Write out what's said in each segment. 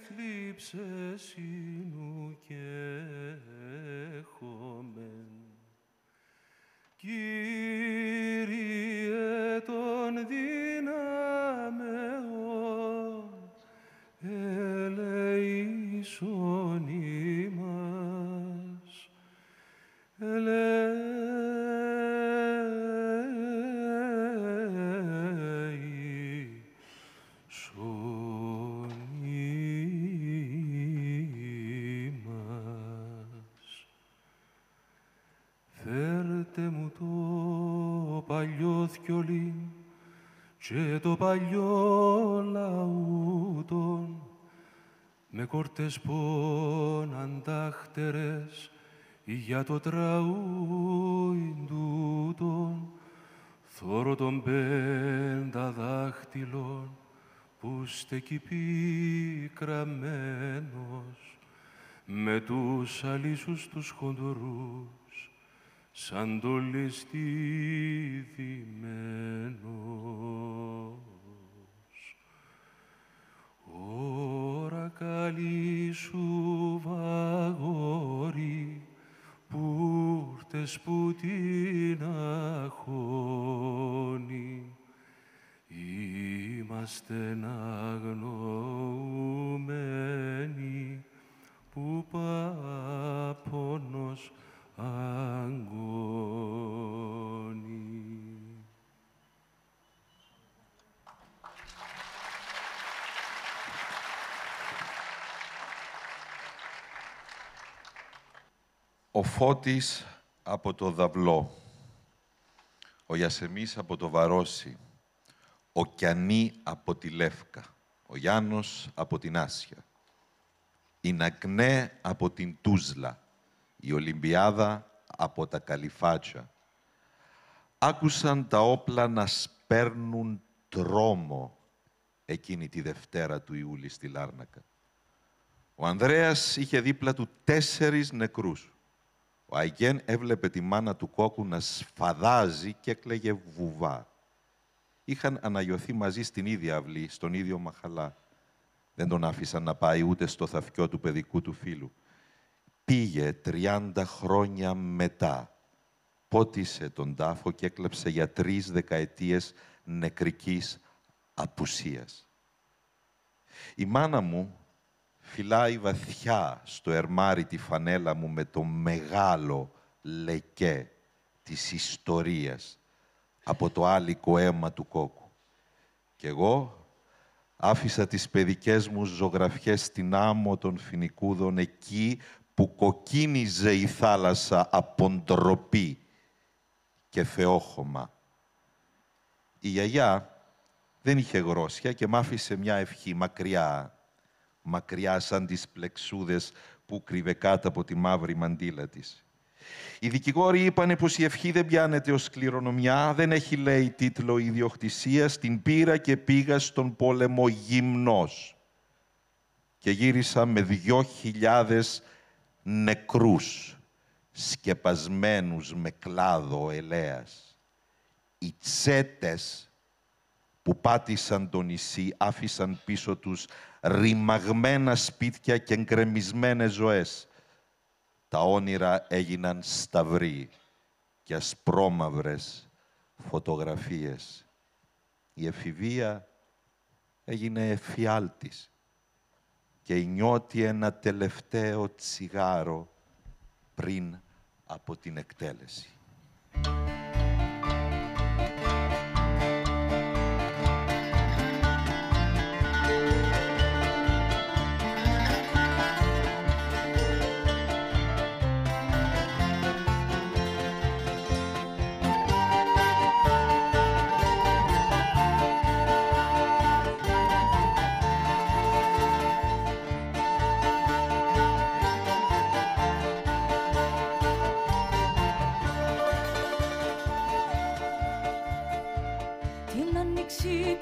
θλίψες ίνου και έχομεν. Κύριε των δυνάμεων, ελεήσον ημάς. Φέρτε μου το παλιό θκιολίν και το παλιό λαούτον με κόρτες ποναντάχτερες για το τραούιν τούτον θόρω των 5 δάχτυλων που στεκεί πικραμένος με τους αλήσους τους χοντρούς σαν το ληστή δημένος. Ωρα καλή σου βαγόρι, πούρτες που την αχώνει, είμαστε αγνοούμενοι που πάπονος αγώνει. Ο Φώτης από το Δαυλό, ο Ιασεμής από το Βαρόσι, ο Κιανή από τη Λεύκα, ο Γιάννος από την Άσια, η Νακνέ από την Τούσλα, η Ολυμπιάδα από τα Καλυφάτσα. Άκουσαν τα όπλα να σπέρνουν τρόμο εκείνη τη Δευτέρα του Ιούλη στη Λάρνακα. Ο Ανδρέας είχε δίπλα του 4 νεκρούς. Ο Αϊγέν έβλεπε τη μάνα του κόκκου να σφαδάζει και έκλαιγε βουβά. Είχαν αναγιωθεί μαζί στην ίδια αυλή, στον ίδιο μαχαλά. Δεν τον άφησαν να πάει ούτε στο θαφκιό του παιδικού του φίλου. Πήγε 30 χρόνια μετά. Πότισε τον τάφο και έκλεψε για 3 δεκαετίες νεκρικής απουσίας. Η μάνα μου φυλάει βαθιά στο ερμάρι τη φανέλα μου με το μεγάλο λεκέ της ιστορίας από το άλικο αίμα του κόκκου. Κι εγώ άφησα τις παιδικές μου ζωγραφιές στην άμμο των Φοινικούδων, εκεί που κοκκίνιζε η θάλασσα από ντροπή και θεόχωμα. Η γιαγιά δεν είχε γρόσια και μ' άφησε μια ευχή μακριά, μακριά σαν τις πλεξούδες που κρύβε κάτω από τη μαύρη μαντήλα της. Οι δικηγόροι είπανε πως η ευχή δεν πιάνεται ως κληρονομιά, δεν έχει, λέει, τίτλο ιδιοκτησίας, την πήρα και πήγα στον πόλεμο γυμνός. Και γύρισα με 2.000 νεκρούς, σκεπασμένους με κλάδο ελαίας. Οι τσέτες που πάτησαν το νησί άφησαν πίσω τους ρημαγμένα σπίτια και γκρεμισμένες ζωές. Τα όνειρα έγιναν σταυροί και ασπρόμαυρες φωτογραφίες. Η εφηβεία έγινε εφιάλτης και νιώθει ένα τελευταίο τσιγάρο πριν από την εκτέλεση.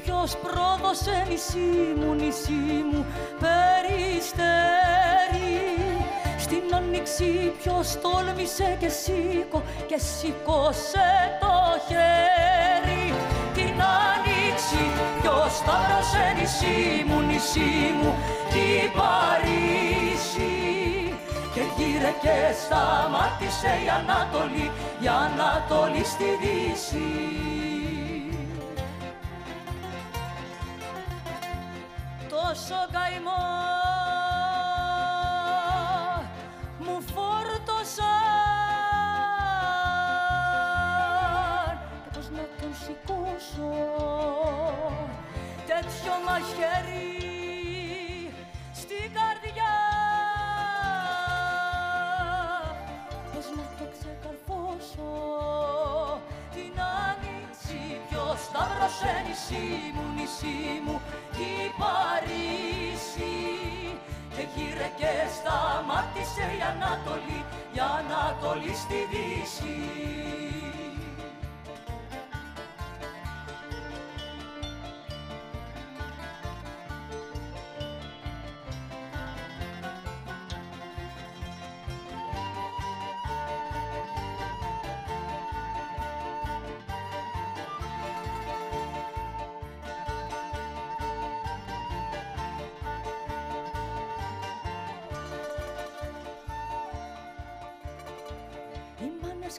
Ποιος πρόδωσε νησί μου περιστέρι. Στην άνοιξη ποιος τόλμησε και σήκωσε το χέρι. Την άνοιξη ποιος σταύρωσε νησί μου κι η Παρίσι. Και γύρε και σταμάτησε η Ανατολή στη Δύση. Τόσο καημό μου φόρτωσαν και πώς να τον σηκώσω τέτοιο μαχαίρι στην καρδιά, πώς να το ξεκαρφώσω την άνοιξη. Ποιος σταύρωσε νησί μου κι η Παρίσι. Και γύρε και σταμάτησε η Ανατολή στη Δύση.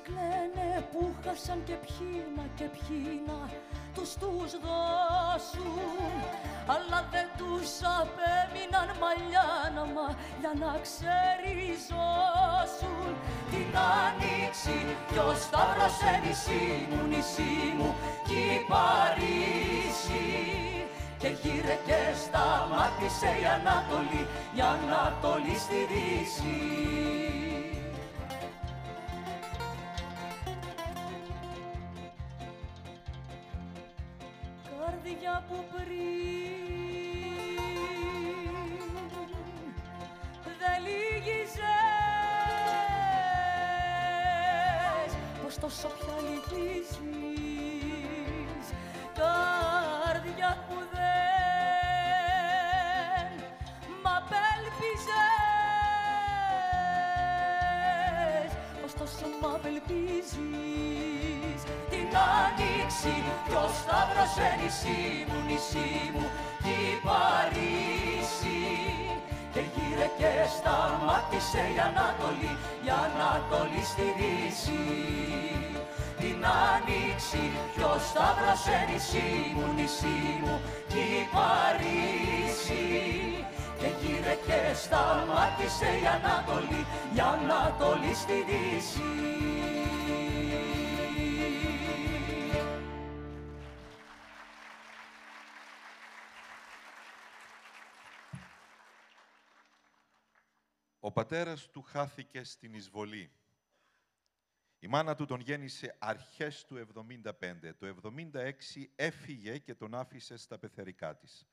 Κλαίνε που χάσαν και ποιήνα τους δώσουν, αλλά δεν τους απέμειναν μαλλιά για να ξεριζώσουν. Την άνοιξη ποιος σταύρωσε νησί μου κι η Παρίσι. Και γύρε και σταμάτησε η Ανατολή στη Δύση. Καρδιά που πριν δεν λύγιζες, πως τόσο πια λυγίζεις. Καρδιά που δεν μ' απέλπιζες, πως τόσο μ' απελπίζεις. Την άνοιξη ποιος σταύρωσε νησί μου κι η Παρίσι. Και γύρε και σταμάτησε η Ανατολή στη Δύση. Την άνοιξη ποιος σταύρωσε νησί μου κι η Παρίσι. Και γύρε και σταμάτησε η Ανατολή στη Δύση. Ο πατέρας του χάθηκε στην εισβολή. Η μάνα του τον γέννησε αρχές του 75. Το 76 έφυγε και τον άφησε στα πεθερικά της.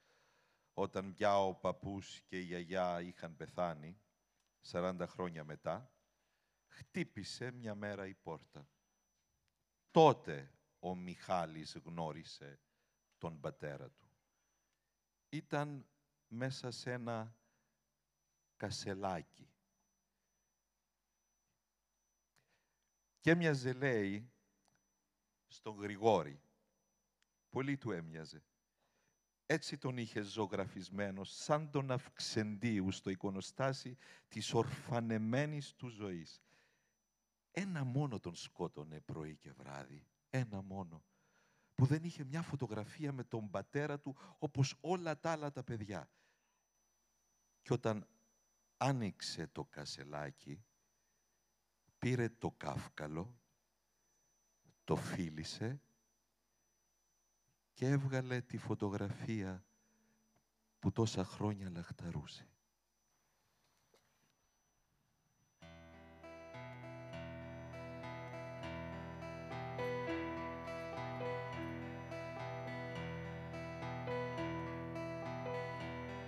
Όταν πια ο παππούς και η γιαγιά είχαν πεθάνει, 40 χρόνια μετά, χτύπησε μια μέρα η πόρτα. Τότε ο Μιχάλης γνώρισε τον πατέρα του. Ήταν μέσα σε ένα κασελάκι. Και έμοιαζε, λέει, στον Γρηγόρη. Πολύ του έμοιαζε. Έτσι τον είχε ζωγραφισμένο, σαν τον Αυξεντίου στο εικονοστάσι της ορφανεμένης του ζωής. Ένα μόνο τον σκότωνε πρωί και βράδυ. Ένα μόνο. Που δεν είχε μια φωτογραφία με τον πατέρα του, όπως όλα τα άλλα τα παιδιά. Και όταν άνοιξε το κασελάκι, πήρε το κάφκαλο, το φίλησε και έβγαλε τη φωτογραφία που τόσα χρόνια λαχταρούσε.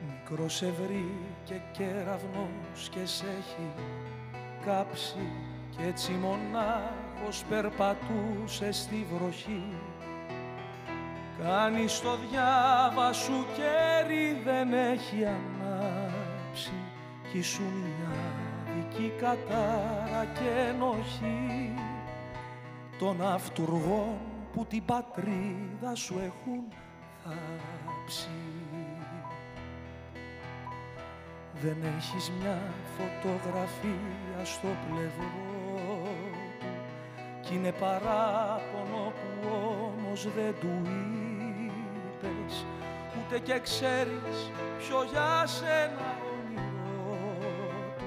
Μικρός ευρύ και κεραυνός και σ' έχει κάψει κι έτσι μονάχος περπατούσε στη βροχή. Κάνεις το διάβα σου κέρι δεν έχει ανάψει κι ήσουν μια δική κατάρα και ενοχή των αυτουργών που την πατρίδα σου έχουν θάψει. Δεν έχεις μια φωτογραφία στο πλευρό του κι είναι παράπονο που όμως δεν του είπες, ούτε και ξέρεις ποιο για σένα όνειρό του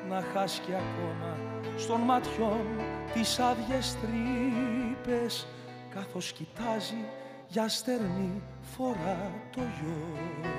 να χάσει κι ακόμα στον ματιών τις άδειες τρύπες, καθώς κοιτάζει για στερνή φορά το γιο του.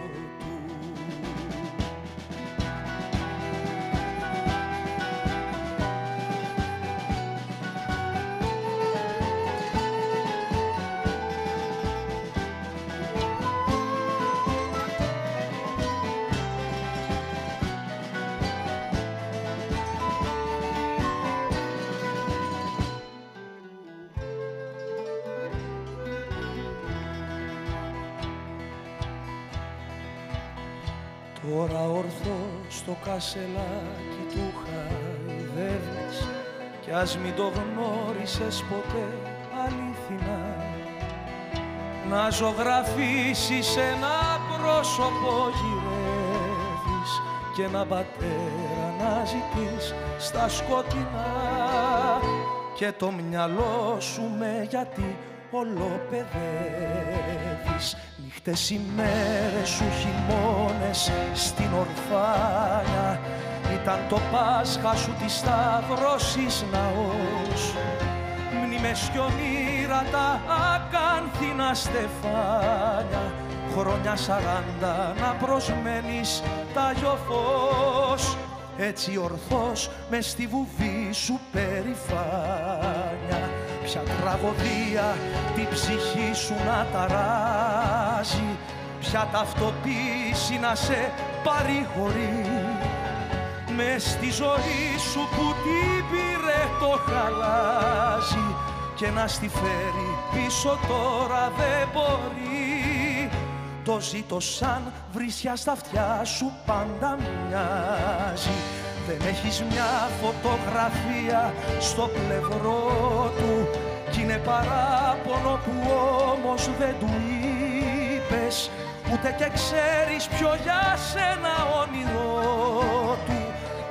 Τώρα ορθώς στο κασελάκι του χαϊδεύεις κι ας μην το γνώρισες ποτέ αληθινά, να ζωγραφίσεις ένα πρόσωπο γυρεύεις και ένα πατέρα να ζητείς στα σκοτεινά και το μυαλό σου με γιατί ολοπαιδεύεις. Νύχτες ημέρες σου χειμώνες στην ορφάνια ήταν το Πάσχα σου της Σταύρωσης ναός, μνήμες κι ονείρατα ακάνθινα στεφάνια, χρόνια 40 να προσμένεις τάγιο φως, έτσι ορθώς μες στη βουβή σου περηφάνια. Ποια τραγωδία την ψυχή σου να ταράζει, ποια ταυτοποίηση να σε παρηγορεί, μες στη ζωή σου που την πήρε το χαλάζει και να στη φέρει πίσω τώρα δεν μπορεί. Το ζήτω σαν βρισιά στα αυτιά σου πάντα μοιάζει. Δεν έχεις μια φωτογραφία στο πλευρό του κι είναι παράπονο που όμως δεν του είπες, ούτε και ξέρεις ποιο για σένα όνειρό του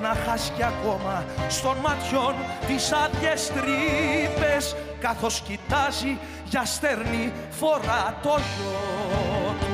να χάσει κι ακόμα στον ματιών τις άδειες τρύπες, καθώς κοιτάζει για στερνή φορά το γιο του.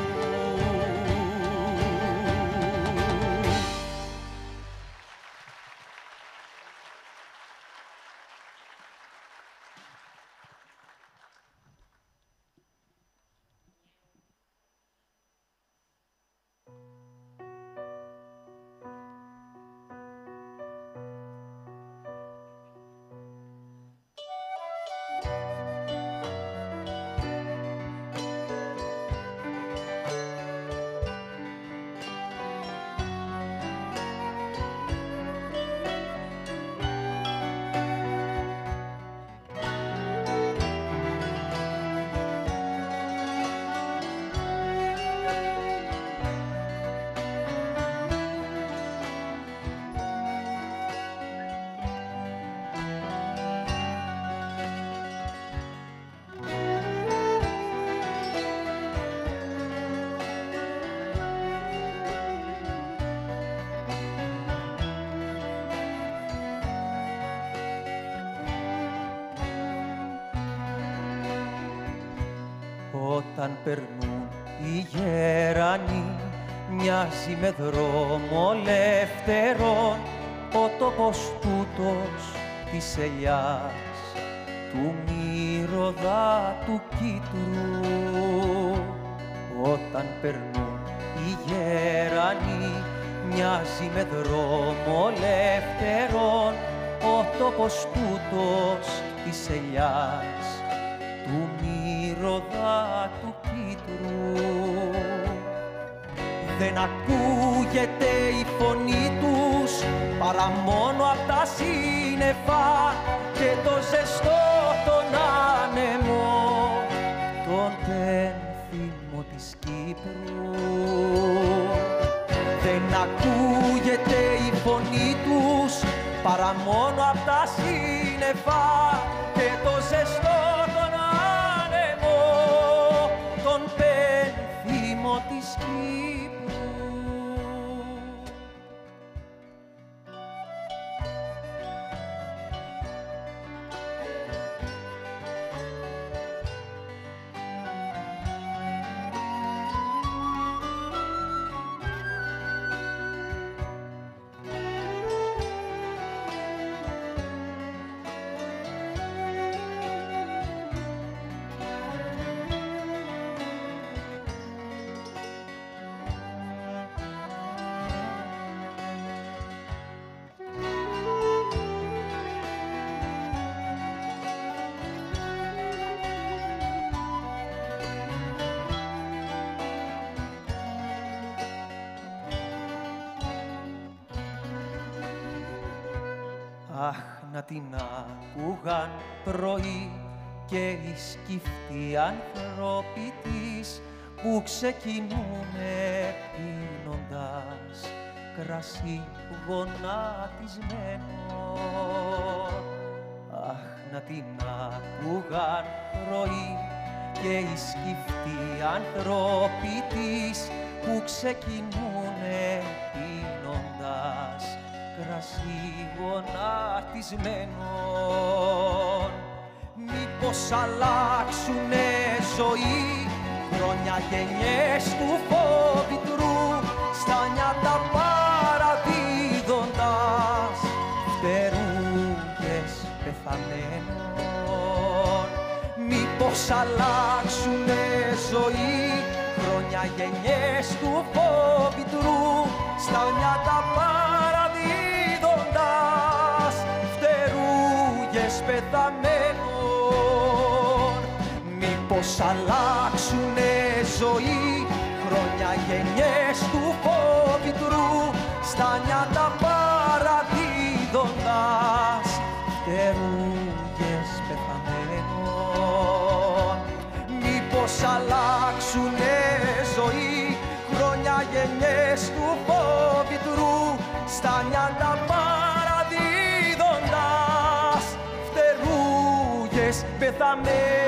Όταν περνούν οι γέρανοι, μοιάζει με δρόμο ελεύθερον ο τόπος τούτος της ελιάς, του μυρωδά του κύτρου. Όταν περνούν οι γέρανοι, μοιάζει με δρόμο ελεύθερον ο τόπος τούτος της ελιάς, του μυρωδά του κύτρου. Δεν ακούγεται η φωνή τους παρά μόνο απ' τα σύννεφα και το ζεστό τον άνεμο, τον πένθυμο της Κύπρου. Δεν ακούγεται η φωνή τους παρά μόνο απ' τα σύννεφα και το ζεστό τον άνεμο, τον πένθυμο να την άκουγαν πρωί και οι σκυφτοί ανθρώποι της που ξεκινούνε πίνοντας κρασί γονατισμένο. Αχ, να την άκουγαν πρωί και οι σκυφτοί ανθρώποι της που ξεκινούνε πίνοντας κρασί γονατισμένο. Μήπως αλλάξουνε ζωή χρόνια γενιές του φόβητρου στα νιάτα παραδίδοντας φτερούγες πεθαμένων. Μήπως αλλάξουνε ζωή χρόνια γενιές του φόβητρου στα νιάτα παραδίδοντας φτερούγες πεθαμένων. Μήπως αλλάξουνε ζωή χρόνια γενιές του φόβητρου στα νιάτα παραδίδοντας φτερούγες πεθαμένων. Μήπως αλλάξουνε ζωή χρόνια γενιές του φόβητρου στα νιάτα παραδίδοντας φτερούγες πεθαμένων.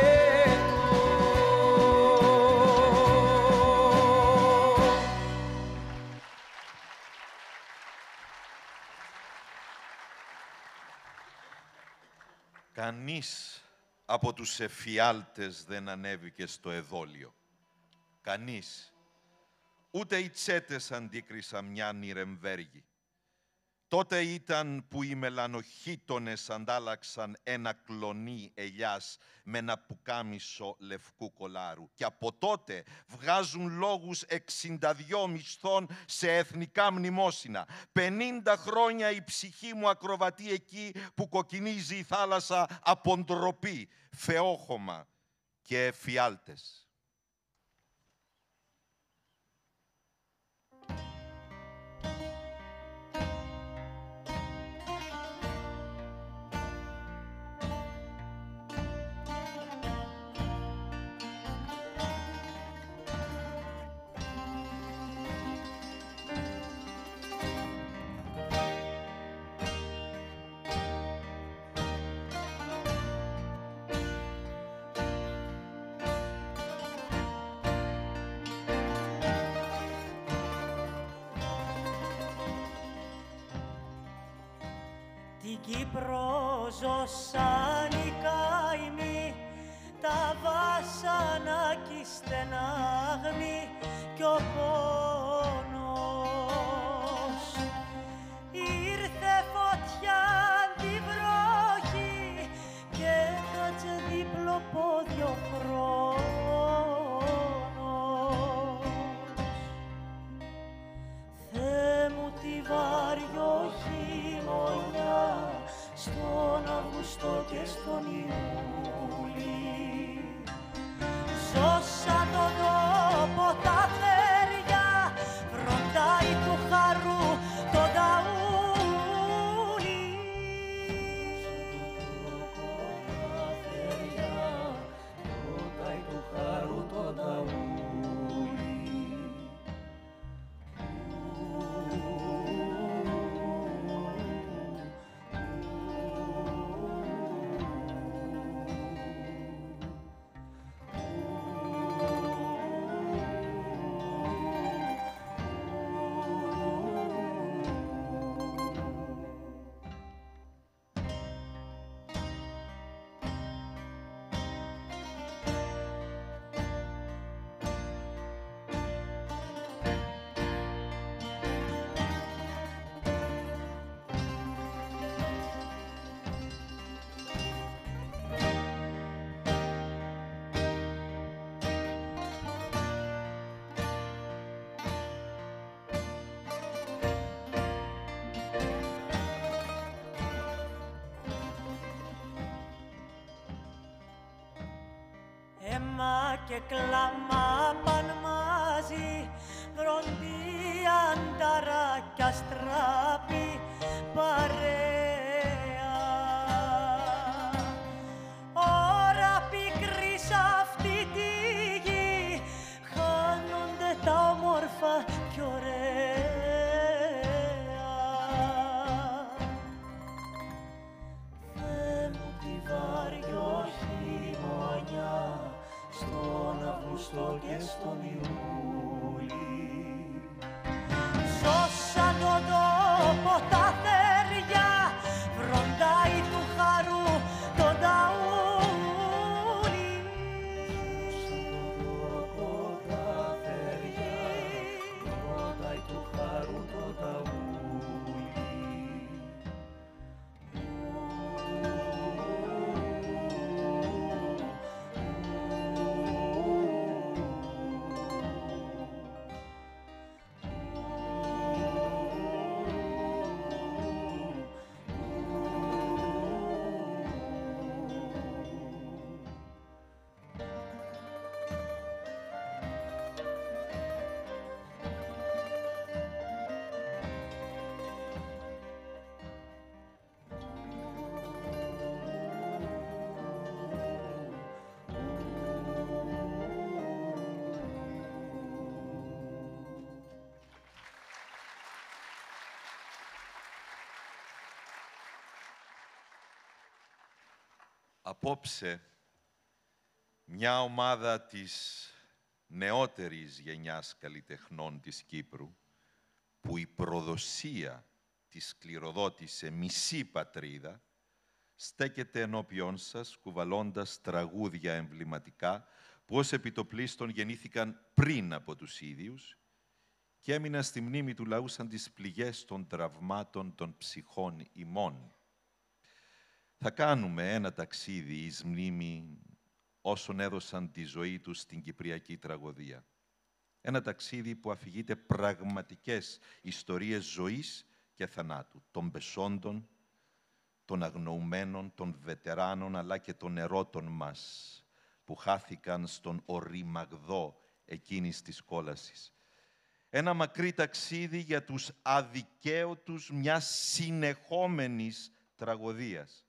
Κανείς από τους εφιάλτες δεν ανέβηκε στο εδόλιο. Κανείς. Ούτε οι τσέτες αντίκρισαν μια Νιρεμβέργη. Τότε ήταν που οι μελανοχίτονες αντάλλαξαν ένα κλονί ελιάς με ένα πουκάμισο λευκού κολάρου. Και από τότε βγάζουν λόγους 62 μισθών σε εθνικά μνημόσυνα. 50 χρόνια η ψυχή μου ακροβατεί εκεί που κοκκινίζει η θάλασσα από ντροπή, φεόχωμα και εφιάλτες. Την Κύπρο ζωσαν οι καημοί, τα βάσανα κι στενάγμοι κι ο πόνος. Ήρθε φωτιά τη βροχή και κάτσε δίπλο πόδιο χρόνος. Θεέ μου τη βάριο χειμωνιά στον Αύγουστο και στον Ιούλη. Ζώσα τον τόπο τα θέρια, βροντάει του χαρού το ταούλι. Βροντάει του χαρού το ταούλι. Αίμα και κλάμα παν μαζί, βροντί ανταράκια στράπη παρέα. στον Ιούλη. Σώσαν τον τόπο τα θέρια, βροντάει του χαρού τον ταούλη. Σώσαν τον τόπο τα θέρια, βροντάει του χαρού τον ταούλη. Απόψε, μια ομάδα της νεότερης γενιάς καλλιτεχνών της Κύπρου, που η προδοσία της κληροδότησε μισή πατρίδα, στέκεται ενώπιόν σας, κουβαλώντας τραγούδια εμβληματικά, που ως επιτοπλίστων γεννήθηκαν πριν από τους ίδιους και έμειναν στη μνήμη του λαού σαν τις πληγές των τραυμάτων των ψυχών ημών. Θα κάνουμε ένα ταξίδι εις μνήμη όσων έδωσαν τη ζωή τους στην κυπριακή τραγωδία. Ένα ταξίδι που αφηγείται πραγματικές ιστορίες ζωής και θανάτου, των πεσόντων, των αγνοουμένων, των βετεράνων, αλλά και των ερώτων μας, που χάθηκαν στον οριμαγδό εκείνης της κόλασης. Ένα μακρύ ταξίδι για τους αδικαίωτους μιας συνεχόμενης τραγωδίας.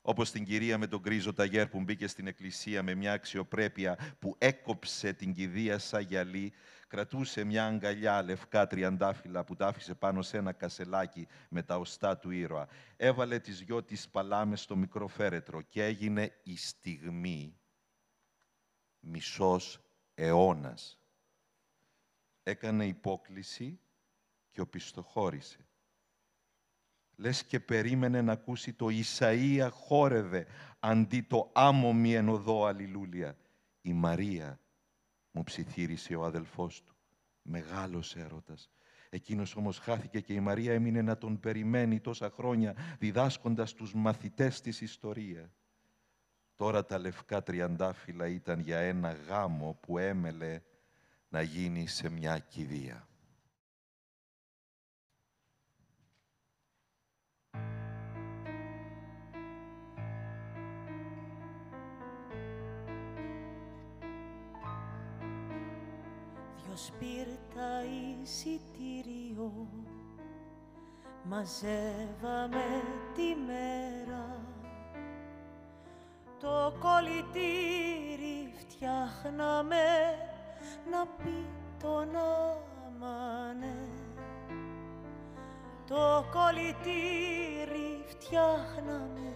Όπως την κυρία με τον γκρίζο ταγέρ που μπήκε στην εκκλησία με μια αξιοπρέπεια που έκοψε την κηδεία σαν γυαλί, κρατούσε μια αγκαλιά λευκά τριαντάφυλλα που τα άφησε πάνω σε ένα κασελάκι με τα οστά του ήρωα. Έβαλε τις δυο της παλάμες στο μικρό φέρετρο και έγινε η στιγμή μισός αιώνας. Έκανε υπόκληση και οπισθοχώρησε. Λες και περίμενε να ακούσει το Ισαΐα χόρευε αντί το άμμομη εν οδό αλληλούλια. Η Μαρία, μου ψιθύρισε ο αδελφός του. Μεγάλος έρωτας. Εκείνος όμως χάθηκε και η Μαρία έμεινε να τον περιμένει τόσα χρόνια, διδάσκοντας τους μαθητές της ιστορία. Τώρα τα λευκά τριαντάφυλλα ήταν για ένα γάμο που έμελε να γίνει σε μια κηδεία. Δυο σπίρτα εισιτήριο μαζεύαμε τη μέρα, το κολλητήρι φτιάχναμε να πει τον αμανέ. Το κολλητήρι φτιάχναμε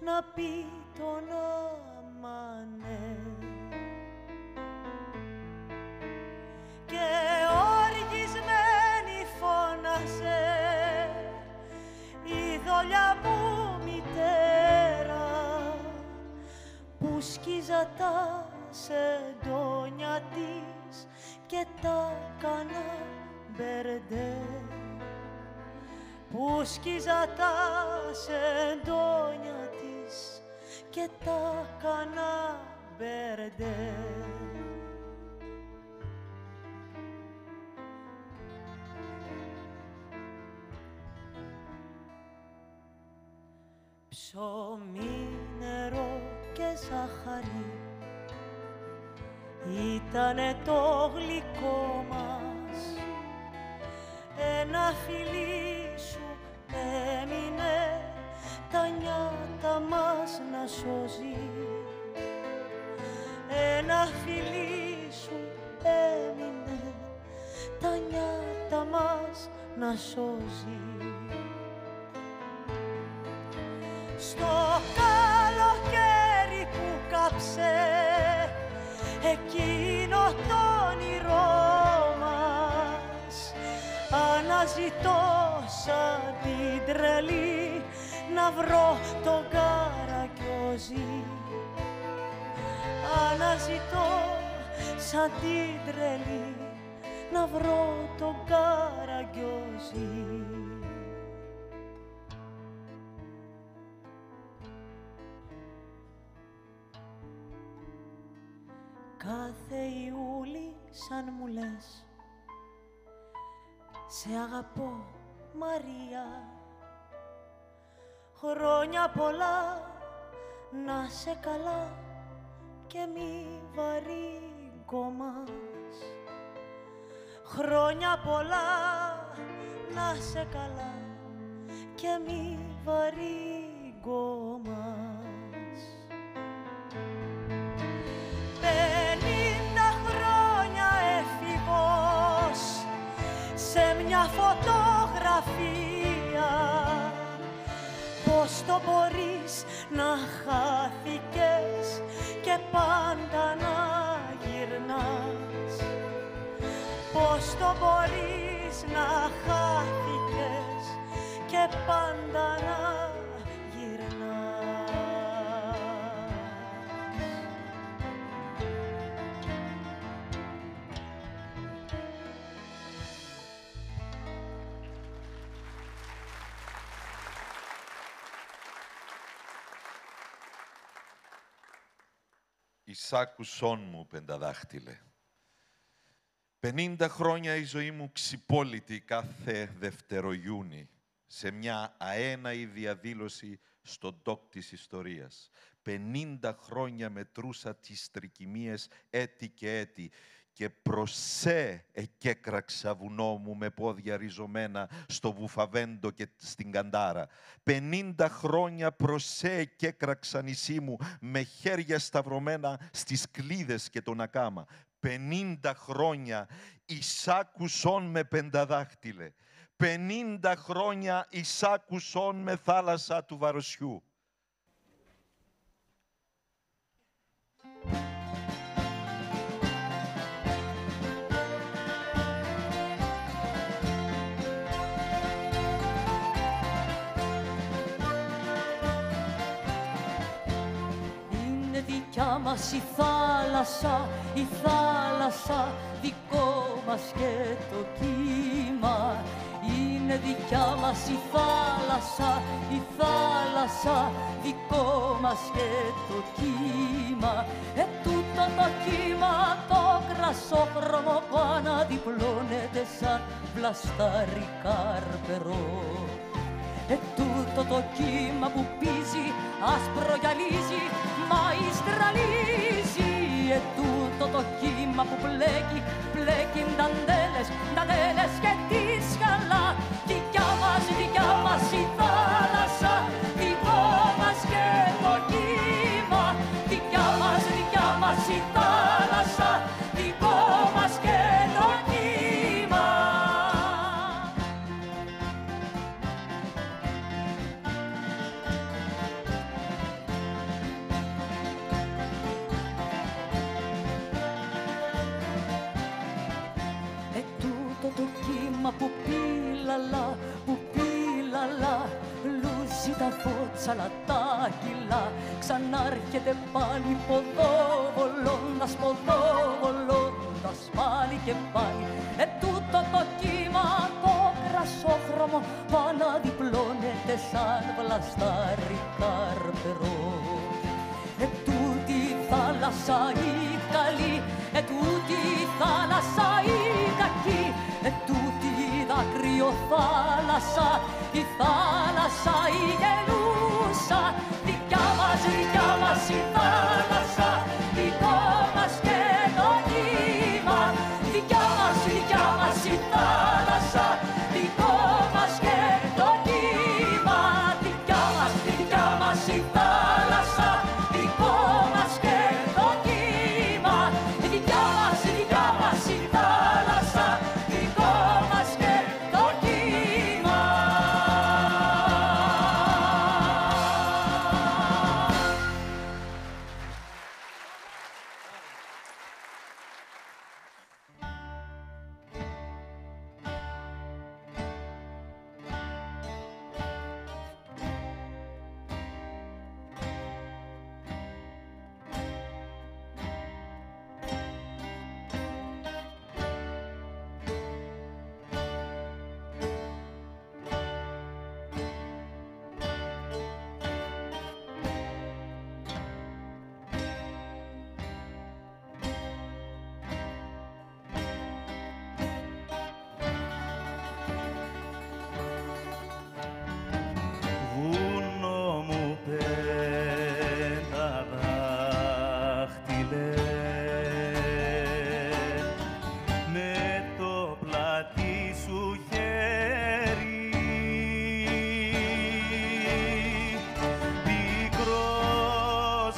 να πει τον αμανέ. Και οργισμένη φώναζε η δόλια μου μητέρα, που σκίζα τα σεντόνια της και τα κάνα μπερντέ. Που σκίζα τα σεντόνια της και τα κάνα μπερντέ. Ψωμί, νερό και ζάχαρη ήτανε το γλυκό μας. Ένα φιλί σου έμεινε τα νιάτα μας να σώζει. Ένα φιλί σου έμεινε τα νιάτα μας να σώζει. Στο καλοκαίρι που κάψε εκείνο Αναζητώ σαν την τρελή να βρω τον Καραγκιόζη. Αναζητώ σαν την τρελή να βρω τον Καραγκιόζη. Κάθε Ιούλη σαν μου λες σε αγαπώ Μαρία, χρόνια πολλά να σε καλά και μη βαρύγκο μας. Χρόνια πολλά να σε καλά και μη βαρύγκο μας. 50 χρόνια έφηβος σε μια φωτογραφία. Πώς το μπορείς να χάθηκες και πάντα να γυρνάς. Πώς το μπορείς να χάθηκες και πάντα να γυρνάς. Εισάκουσόν μου, πενταδάχτυλε. 50 χρόνια η ζωή μου ξυπόλυτη κάθε Δευτερογιούνι σε μια αέναη διαδήλωση στον ντοκ της ιστορίας. 50 χρόνια μετρούσα τις τρικυμίες έτη και έτη και προσέ εκέκραξα βουνό μου με πόδια ριζωμένα στο Βουφαβέντο και στην Καντάρα. 50 χρόνια προσέ εκέκραξα νησί μου με χέρια σταυρωμένα στις κλίδες και τον Ακάμα. 50 χρόνια εισάκουσον με πενταδάχτυλε. 50 χρόνια εισάκουσον με θάλασσα του Βαροσιού. Δικιά μας η θάλασσα, δικό μας και το κύμα. Είναι δικιά μας η θάλασσα, δικό μας και το κύμα. Τούτο το κύμα το κρασόχρωμο πάνω διπλώνεται σαν βλαστάρι καρπερό. Τούτο το κύμα που πίζει, άσπρο γυαλίζει, μα ystραλίζει. Τούτο το κύμα που πλέκει νταντέλες και τη σκαλά. Δικιά μας η θάλασσα, δικό μας και το κύμα. Δικιά μας η θάλασσα, δικό μας και το κύμα. Το κύμα που πήλαλα, λούζει τα φώτσαλα τα κιλά. Ξανάρχεται πάλι ποδοβολώντας πάλι και πάλι. Τούτο το κύμα το κρασόχρωμο πάνω διπλώνεται σαν βλαστάρι καρπερό. Τούτη η θάλασσα η καλή, τούτη η θάλασσα η κακή. Τούτη η δακρυοθάλασσα, η θάλασσα η γελούσα. Δικιά μας η θάλασσα, δικό μας και το κύμα. Δικιά μας η θάλασσα, δικό μας και το κύμα. Δικιά μας η θάλασσα, δικό μας και το κύμα. Δικιά μας η θάλασσα, δικό μας και το κύμα.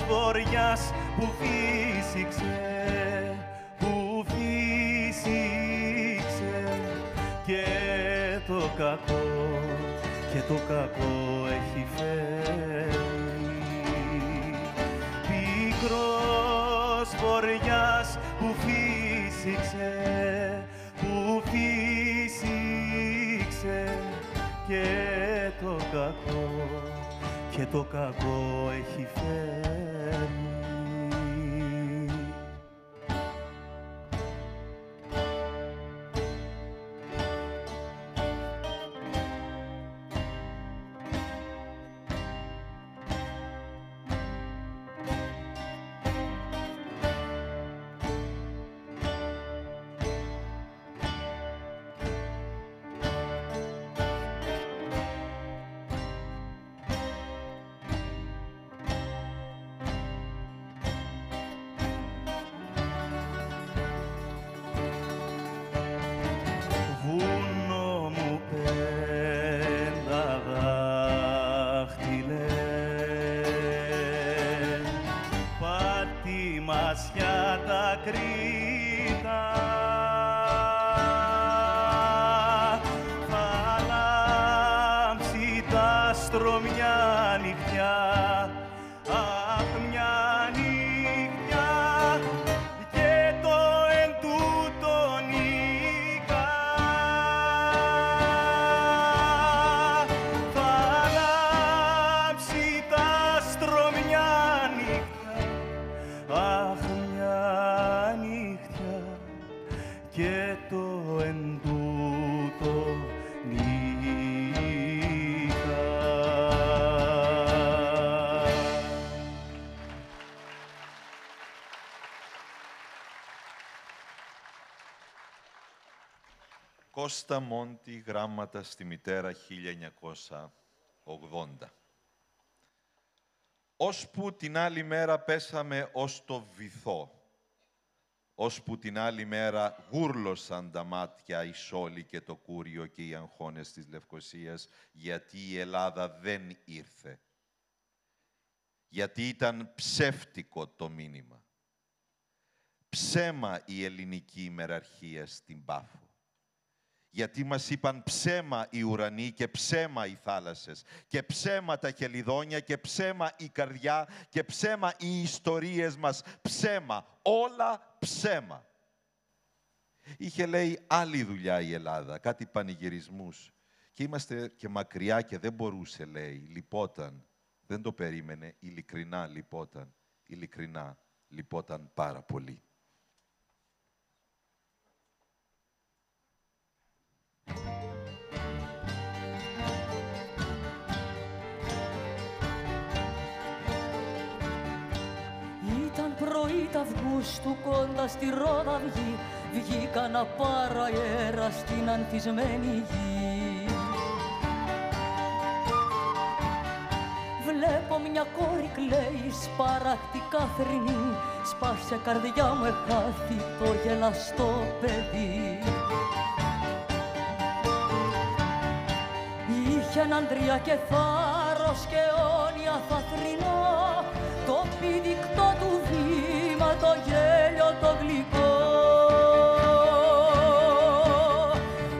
βοριάς που φύσηξε, που φύσηξε και το κακό έχει φέρει. Πικρός βοριάς που φύσηξε, που φύσηξε και το κακό έχει φέρει. Κώστα Μόντι, γράμματα στη μητέρα 1980. Ώσπου την άλλη μέρα πέσαμε ως το βυθό, ώσπου την άλλη μέρα γούρλωσαν τα μάτια η Σόλη και το Κούριο και οι αγχώνες της Λευκωσίας, γιατί η Ελλάδα δεν ήρθε. Γιατί ήταν ψεύτικο το μήνυμα. Ψέμα η ελληνική ημεραρχία στην Πάφο. Γιατί μας είπαν ψέμα οι ουρανοί και ψέμα οι θάλασσες και ψέμα τα χελιδόνια και ψέμα η καρδιά και ψέμα οι ιστορίες μας. Ψέμα, όλα ψέμα. Είχε, λέει, άλλη δουλειά η Ελλάδα, κάτι πανηγυρισμούς. Και είμαστε και μακριά και δεν μπορούσε, λέει, λυπόταν. Δεν το περίμενε, ειλικρινά λυπόταν. Ειλικρινά λυπόταν πάρα πολύ. Ήταν πρωί τ'Αυγούστου κοντά στη Ρόδαυγή, βγήκα να πάρω αέρα στην ανθισμένη γη. Βλέπω μια κόρη κλαίει σπαρακτικά θρηνή, σπάσε καρδιά μου εχάθη το γελαστό παιδί. Είχε έναν τρία και θάρρος και αιώνια θα θρηνώ, το πηδικτό του βήμα, το γέλιο το γλυκό.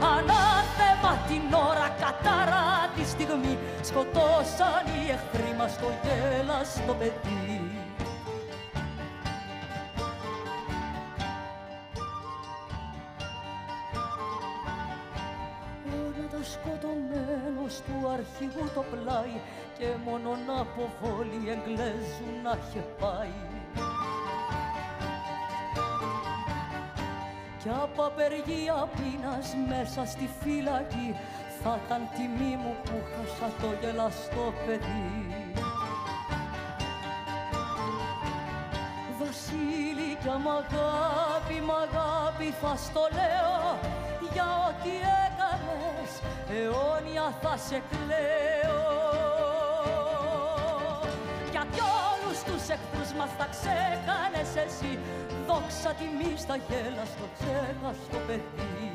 Ανάθεμα την ώρα, κατάρα τη στιγμή, σκοτώσαν οι εχθροί μας το γέλαστο παιδί. Σκοτωμένος του αρχηγού το πλάι και μόνον από βόλη Εγγλέζου να είχε πάει. Κι από απεργία πείνας μέσα στη φύλακη θα ήταν τιμή μου που χάσα το γελαστό παιδί. Βασίλη κι μ' αγάπη θα στο λέω, για ό,τι έκανες αιώνια θα σε κλαίω. Γιατί όλους τους εχθρούς μας τα ξέκανες εσύ, δόξα τιμή στα γέλαστο ξέχαστο παιδί.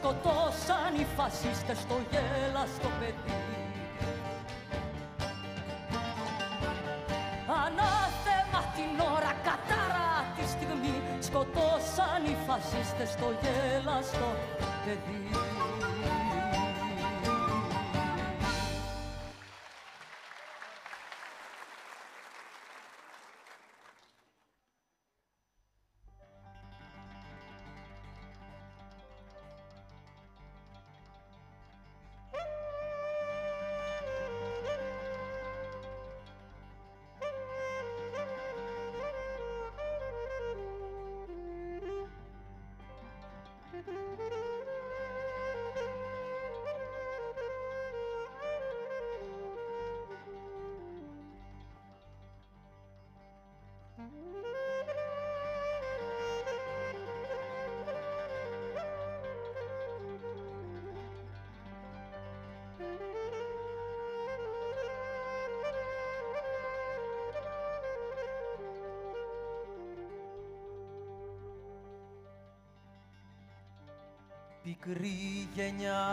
σκοτώσαν οι φασίστες το γέλαστο παιδί. Ανάθεμα την ώρα, κατάρα τη στιγμή, σκοτώσαν οι φασίστες το γέλαστο παιδί. Πικρή γενιά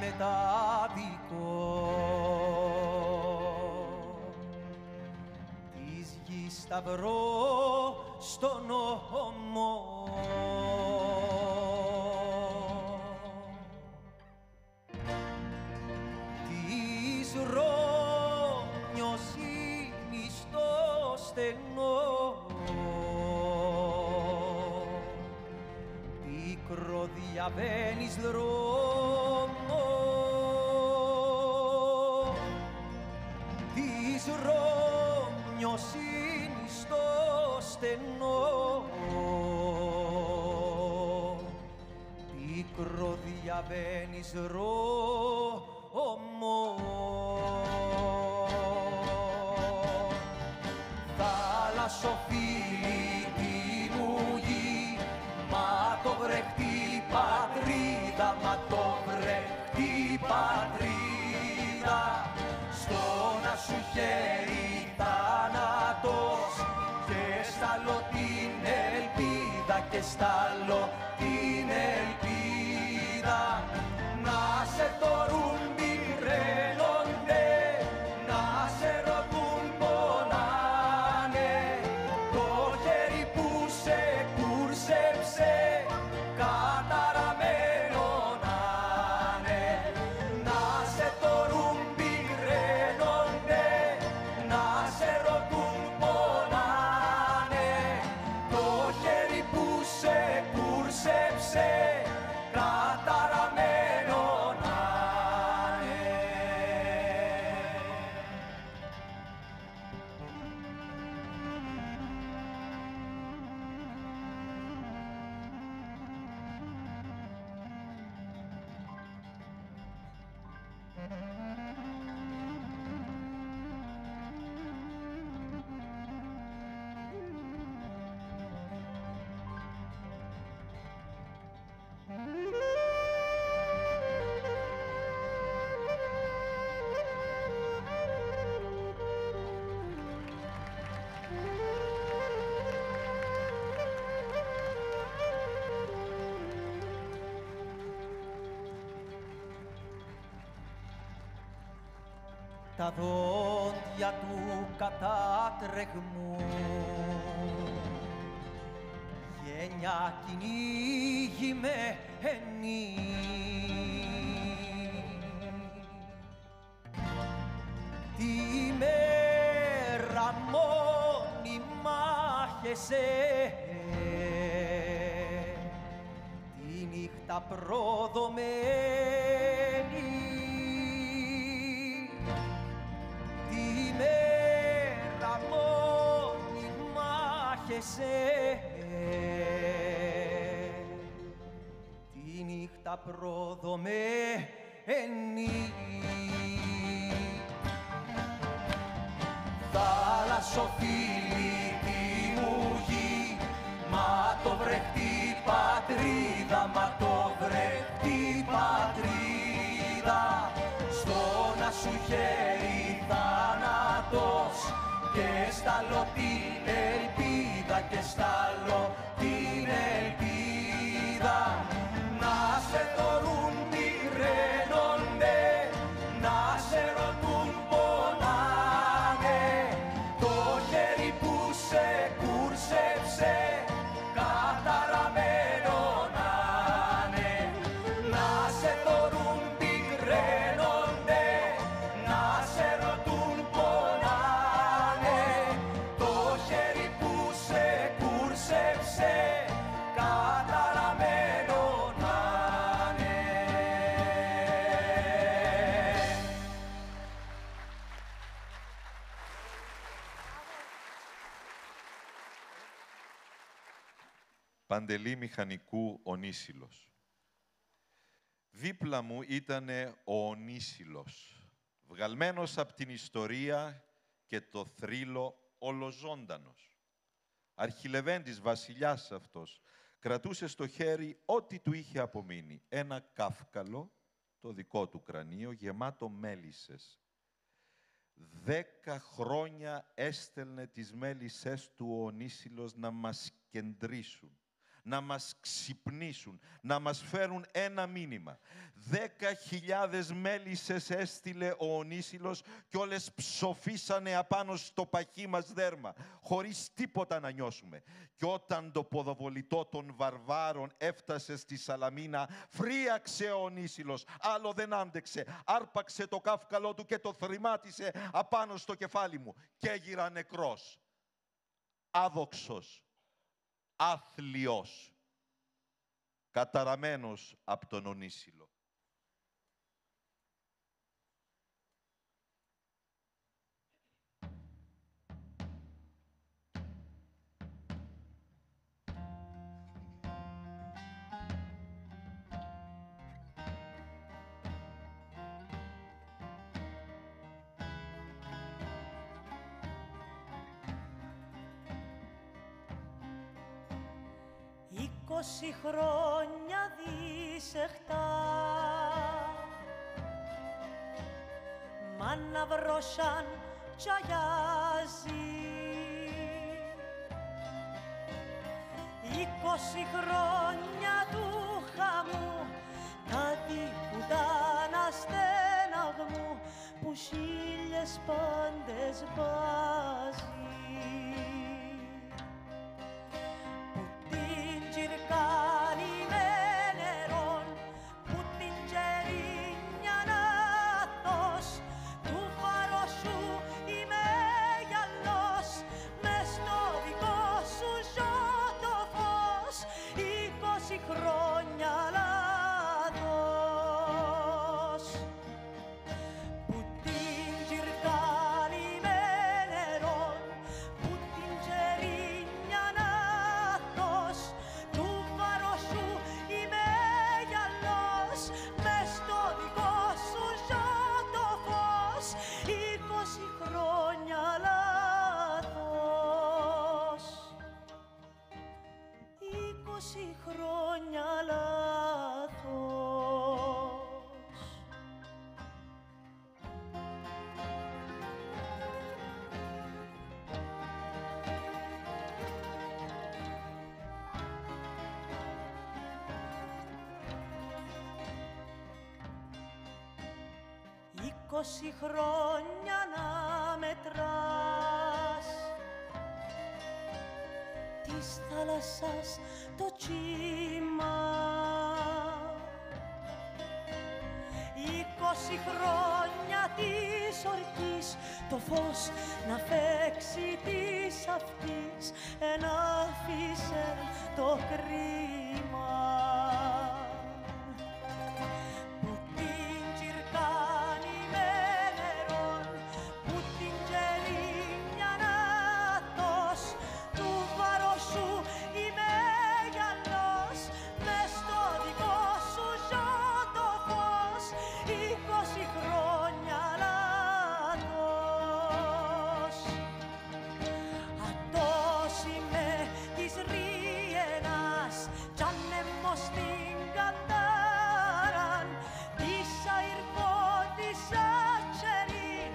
μετάδικο της γης σταυρό στον ώμο, της ρομιοσύνης στο στενό, διαβαίνεις δρόμο της ρομιοσύνης στο στενό, πίκρο διαβαίνεις δρόμο. Θάλασσοφίλη τη μου γη, μα το βρεχτή πατρίδα, μα το βρεχτή πατρίδα, στο να σου χέρι θάνατος και στάλω την ελπίδα, και στάλω την ελπίδα, να σε θωρούν πυραίνονται, να σε ρωτούν πονάνε, το χέρι που σε κούρσεψε καταραμένο να είναι, να σε θωρούν πυραίνονται, να σε ρωτούν πονάνε, το χέρι που σε κούρσεψε καταραμένο να είναι. Τα δόντια του κατάτρεγμου γένια κυνηγημένη, τη μέρα μόνη μάχεσαι, τη νύχτα προδομένη, μέρα μόνη μάχεσαι, τη νύχτα προδομένη. Θάλασσοφίλη τη μου γη, μα το βρεχτή πατρίδα, μα το βρεχτή πατρίδα, στο να σου χέρι θάνατος και στάλω την ελπίδα, και στάλω την ελπίδα, να σε Παντελή Μηχανικού Ονίσιλος. Δίπλα μου ήτανε ο Ονίσιλος, βγαλμένος από την ιστορία και το θρύλο ολοζώντανος. Αρχιλεβέντης βασιλιάς αυτός, κρατούσε στο χέρι ό,τι του είχε απομείνει. Ένα κάφκαλο, το δικό του κρανίο, γεμάτο μέλισσες. 10 χρόνια έστελνε τις μέλισσές του ο Ονίσιλος να μας κεντρήσουν, να μας ξυπνήσουν, να μας φέρουν ένα μήνυμα. 10.000 μέλισσες έστειλε ο Ονίσιλος και όλες ψοφήσανε απάνω στο παχύ μας δέρμα, χωρίς τίποτα να νιώσουμε. Και όταν το ποδοβολητό των βαρβάρων έφτασε στη Σαλαμίνα, φρίαξε ο Ονίσιλος, άλλο δεν άντεξε. Άρπαξε το κάφκαλό του και το θρημάτισε απάνω στο κεφάλι μου και έγιρα νεκρός, άδοξος, άθλιος, καταραμένος από τον Ονίσιλο. Είκοσι χρόνια δίσεχτα, μάνα βρόσαν τσαγιάζει. 20 χρόνια του χαμού, κάτι που ήταν αστέναγμου, που 1000 πάντες βάζει. Κυρκάνη με νερόν, που την τζερίνια να'θος, του φαροσού είμαι γυαλός, μες στο δικό σου ζω το φως, 20 χρόνια λάθος. Που την τζιρκάνη με νερόν, που την τζερίνια να'θος, χρόνια λάθος. 20 χρόνια να μετράς της θάλασσας το κύμα. 20 χρόνια της ορκής το φως να φέξει της αυτής, ενάφησε το κρίμα. Που την τσιρκάνη με νερόν, που την τζερίνια να'θος, του βαροσού είμαι γυαλός, μες στο δικό σου ζω το φως, 20 χρόνια λάθος. Ατός είμαι της Ριένας, κι ανέμος στην κατάραν, της αηρπότησα τσερήν,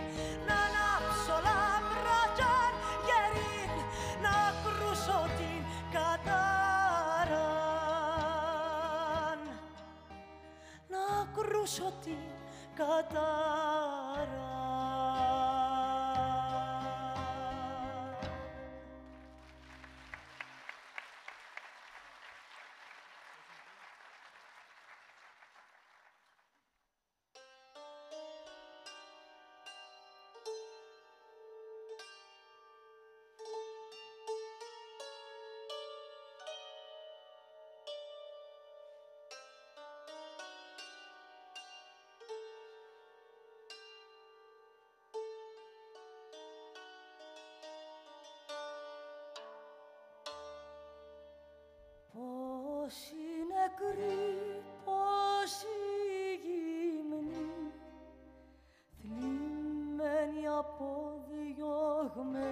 να ανάψω λάμπρα κι αν γερήν, να κρούσω την κατάραν, να κρούσω την κατάραν. Πόσοι νεκροί, πόσοι γυμνοί, θλιμμένοι, αποδιωγμένοι.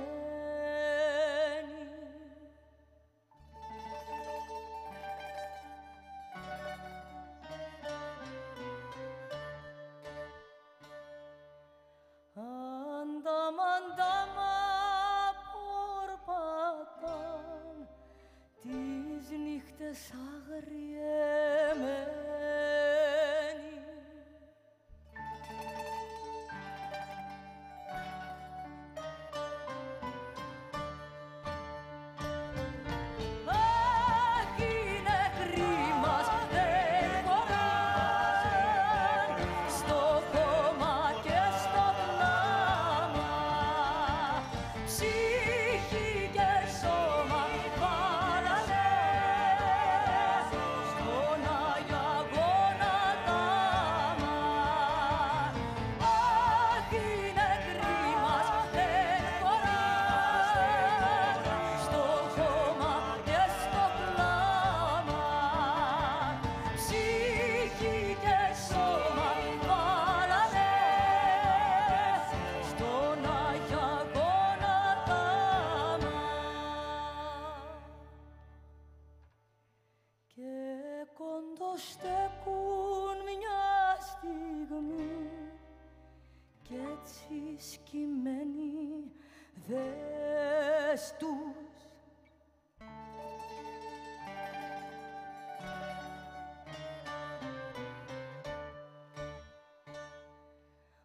Αντάμα πορπατάν τις νύχτες αγριεμένοι. Αχ, είναι κρίμα δεν χωράν στο χώμα και στο πλάμα, ψυχή και σώμα βάλανε στον Άγιο Αγώνα τάμα. Αχ, είναι κρίμα δεν χωράν στο χώμα και στο πλάμα, ψυχή και σώμα βάλανε στον Άγιο Αγώνα τάμα. Και κοντοστεκούν μια στιγμή κι έτσι σκυμμένοι δες τους.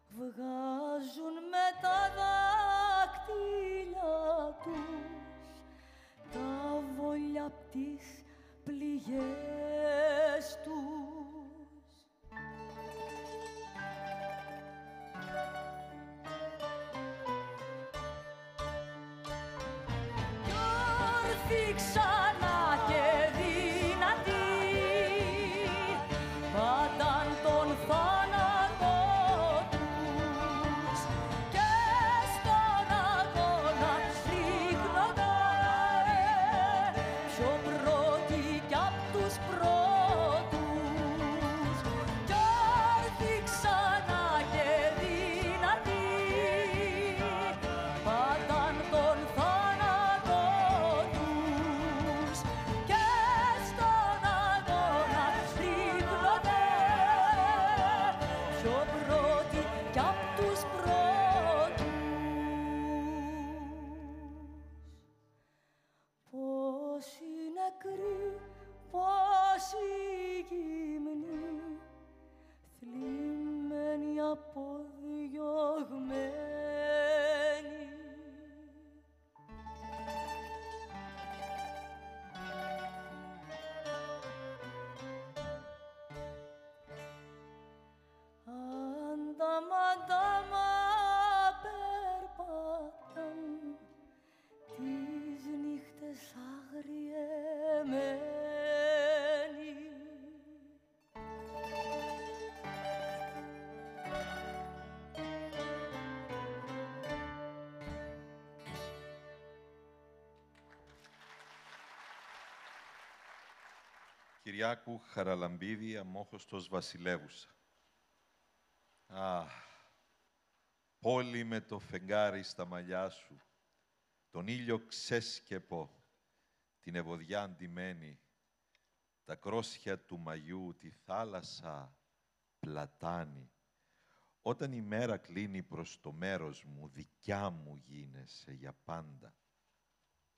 Βγάζουν με τα δάκτυλια τους τα βόλια απ' τις πληγές τους. Κι όρθιοι ξανά και δυνατοί πάταν τον θάνατο τους και στον αγώνα ρίχνονται πιο πρώτοι κι απ' τους πρώτους. Κι όρθιοι ξανά και δυνατοί πάταν τον θάνατο τους και στον αγώνα ρίχνονται πιο πρώτοι κι απ' τους πρώτους. Πόσοι νεκροί, πόσοι γυμνοί, θλιμμένοι, αποδιωγμένοι. Αντάμα περπατάν τις νύχτες αγριεμένοι. Κυριάκου Χαραλαμπίδη, αμόχωστος βασιλεύουσα. Αχ, πόλη με το φεγγάρι στα μαλλιά σου, τον ήλιο ξέσκεπο, την ευωδιά αντιμένη, τα κρόσια του μαγιού, τη θάλασσα πλατάνη. Όταν η μέρα κλείνει προς το μέρος μου, δικιά μου γίνεσαι για πάντα.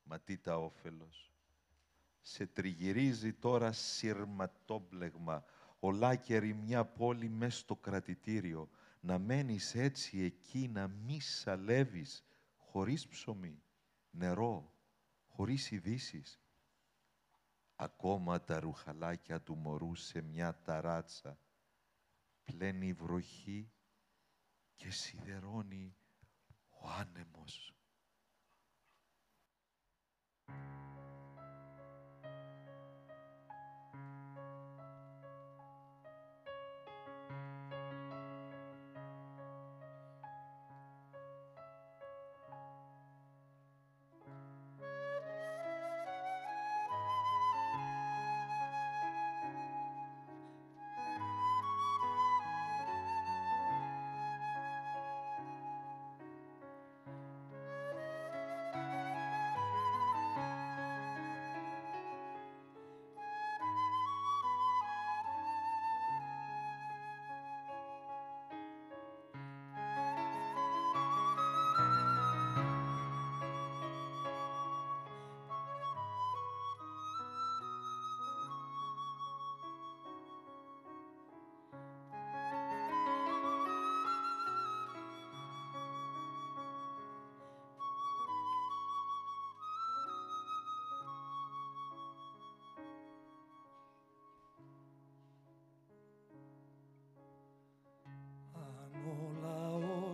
Μα τι τα όφελος, σε τριγυρίζει τώρα σειρματόμπλεγμα, ολάκερη μια πόλη μες στο κρατητήριο, να μένεις έτσι εκεί, να μη σαλεύεις, χωρίς ψωμί, νερό, χωρίς ειδήσεις. Ακόμα τα ρουχαλάκια του μωρού σε μια ταράτσα, πλένει η βροχή και σιδερώνει ο άνεμος.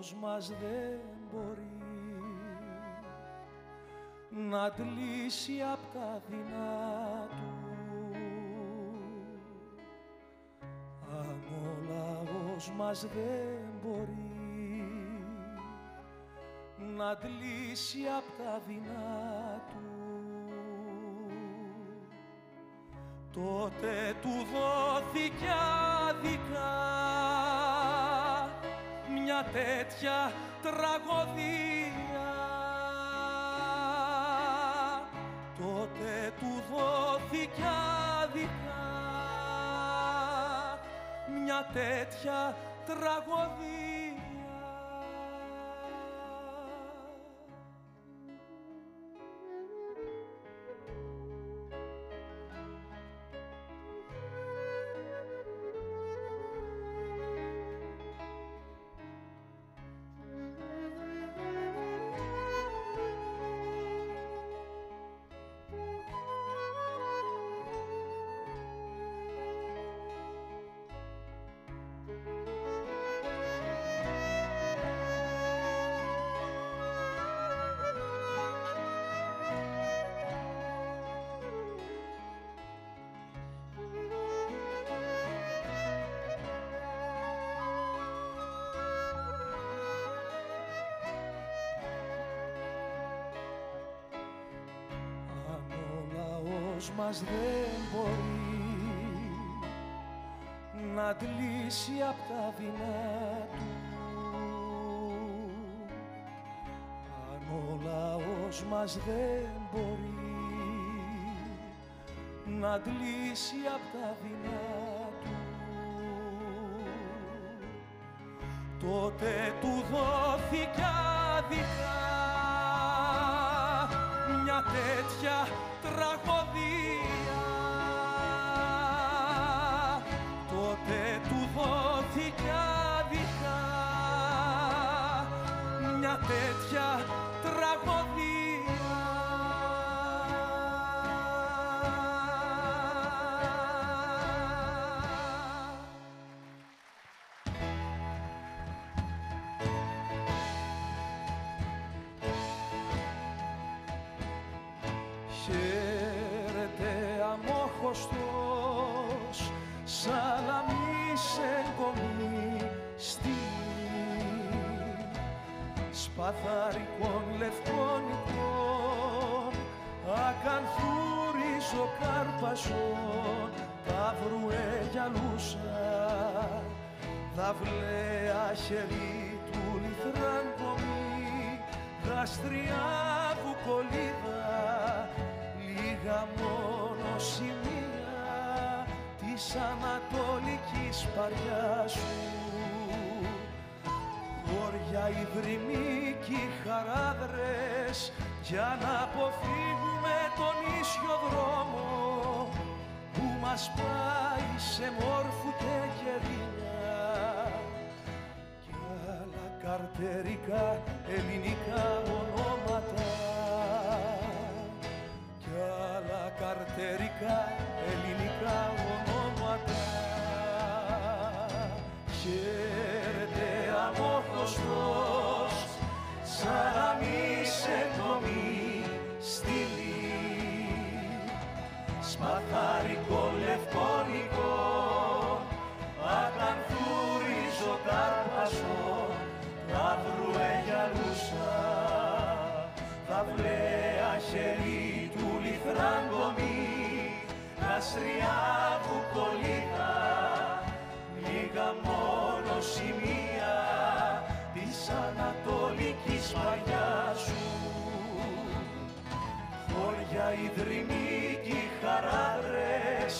λαός μας δεν μπορεί να αντλήσει απ' τα δεινά του. Αν ο λαός μας δεν μπορεί να αντλήσει απ' τα δεινά του, τότε του δόθηκε άδικα μια τέτοια τραγωδία. Τότε του δόθηκε άδικα μια τέτοια τραγωδία. Μας δεν μπορεί να αντλήσει απ' τα δεινά του. Αν ο λαός μας δεν μπορεί να αντλήσει απ' τα δεινά του, τότε του δόθηκε άδικα μια τέτοια τραγωδία. Τότε του δόθηκε άδικα μια τέτοια τραγωδία. Αμόχωστος σαλαμί σε κομμή στήλη, σπαθαρικών λευκόνικων ακανθούριζο κάρπασον, ταύρου γυαλούσα δαυλαία χερί του λιθράν κομμή, δάστρια βουκολίδα λίγα μόνο σημεία της ανατολικής παριάς σου. Χώρια ιδρυμοί κι χαράδρες για να αποφύγουμε τον ίσιο δρόμο που μας πάει σε μόρφου και κερίνια κι άλλα καρτερικά ελληνικά ονόματα, άλλα καρτερικά ελληνικά ονόματα. Χαίρετε αμόχωστος σαλαμί σε κομμή στήλη, σπαθαρικό λευκόνικο ακανθούριζο κάρπασο, ταύρου γυαλούσα δαυλαία χερί του λιθράν κομμή, δάστρια βουκολίδα λίγα μόνο σημεία της ανατολικής παριάς σου. Χώρια ιδρυμοί κι χαράδρες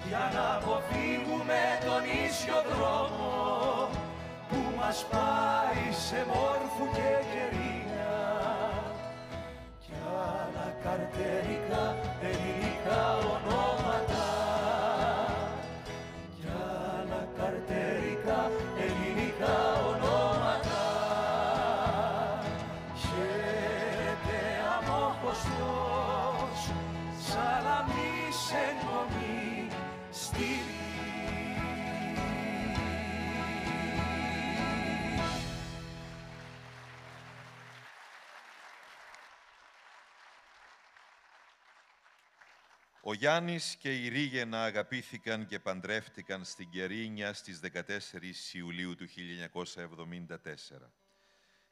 για να αποφύγουμε τον ίσιο δρόμο που μας πάει σε μόρφου και κερίνια κι άλλα καρτερικά ελληνικά ονόματα, κι άλλα καρτερικά ελληνικά ονόματα. Χαίρετε αμόχωστος σαλαμί σε κομμή στήλη. Ο Γιάννης και η Ρίγαινα αγαπήθηκαν και παντρεύτηκαν στην Κερίνια στις 14 Ιουλίου του 1974.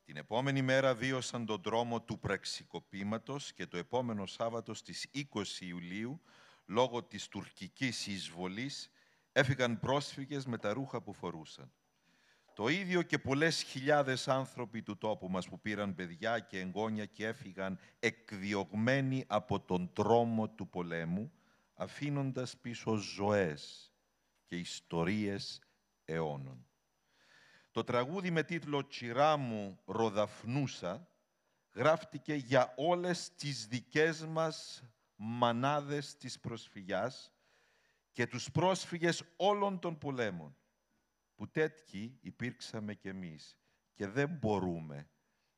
Την επόμενη μέρα βίωσαν τον τρόμο του πραξικοπήματος και το επόμενο Σάββατο στις 20 Ιουλίου, λόγω της τουρκικής εισβολής, έφυγαν πρόσφυγες με τα ρούχα που φορούσαν. Το ίδιο και πολλές χιλιάδες άνθρωποι του τόπου μας που πήραν παιδιά και εγγόνια και έφυγαν εκδιωγμένοι από τον τρόμο του πολέμου, αφήνοντας πίσω ζωές και ιστορίες αιώνων. Το τραγούδι με τίτλο «Τσιρά μου ροδαφνούσα» γράφτηκε για όλες τις δικές μας μανάδες της προσφυγιάς και τους πρόσφυγες όλων των πολέμων, που τέτοιοι υπήρξαμε κι εμείς και δεν μπορούμε,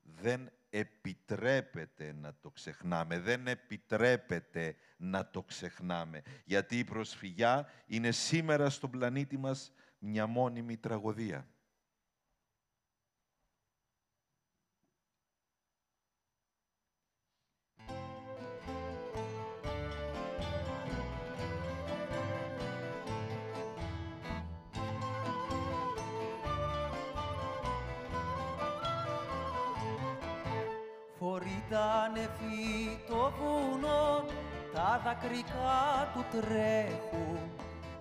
δεν επιτρέπεται να το ξεχνάμε, δεν επιτρέπεται να το ξεχνάμε, γιατί η προσφυγιά είναι σήμερα στον πλανήτη μας μια μόνιμη τραγωδία. Φορείται νεφί το βουνό, τα δακρυκά του τρέχουν.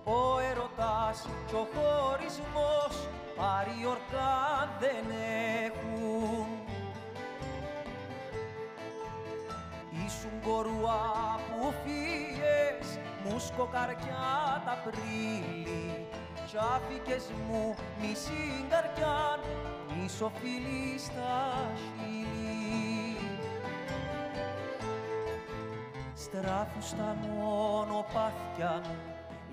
Ο ερωτάς κι ο χωρισμός πάρει ορκά δεν έχουν. Ήσουν κορουά που φύγες, μου σκοκαρκιά τα πρίλη, κι άφηκες μου μισή καρκιάν, μισό φιλί στα χείλη. Στράφου στα μονοπάθια μου,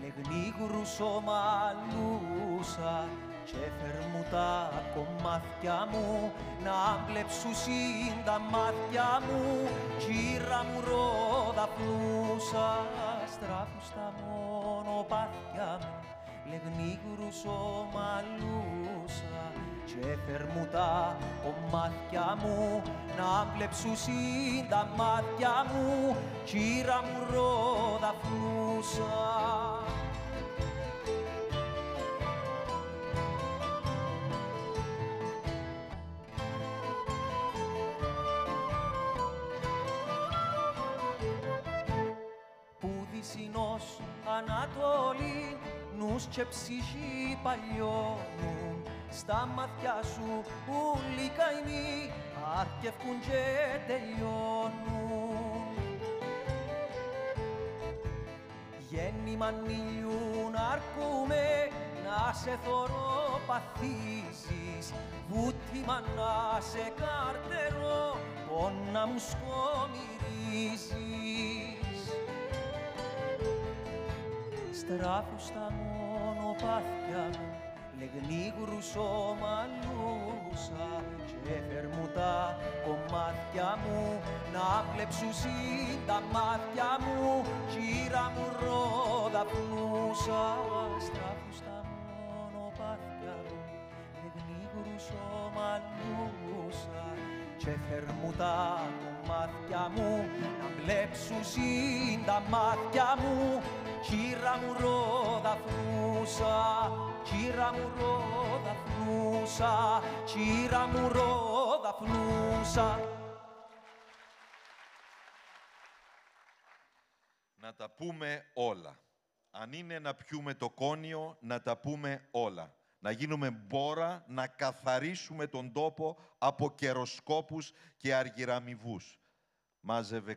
λεγνίγουρου σωμαλούσα, κι έφερ τα κομμάτια μου, να μπλεψουσιν τα μάτια μου, κύρα μου ροδαφνούσα. Στράφου στα μονοπάθια μου, λεγνίγουρου σωμαλούσα, κι έφερ τα κομμάτια μου, να μπλεψουσιν τα μάτια μου, κύρα μου ροδαφνούσα. Πουδισινός Ανατολή, νους και ψυχή παλιώνουν, στα μάτια σου ούλοι καημοί αρκευκούν και τελειώνουν. Γέννημα ήλιου να αρκούμε, να σε θωροπαθήσεις, βούτυμα να σε καρτερώ, πόνα μου σκομυρίζεις. Στράφου στα μονοπάθια μου, λεγνίγουρου σωμαλούσα, κι έφερ μου τα κομμάτια μου, να πλεψουσιν τα μάτια μου, κύρα μου ροδαπνούσα. Στράφου στα μονοπάθια μου, λεγνίγουρου σωμαλούσα, κι έφερ μου τα κομμάτια μου, να πλεψουσιν τα μάτια μου, κύρα μου ροδαφνούσα, κύρα μου ροδαφνούσα, κύρα μου ροδαφνούσα. Να τα πούμε όλα. Αν είναι να πιούμε το κόνιο, να τα πούμε όλα. Να γίνουμε μπόρα, να καθαρίσουμε τον τόπο από καιροσκόπους και αργυραμιβούς. Μάζευε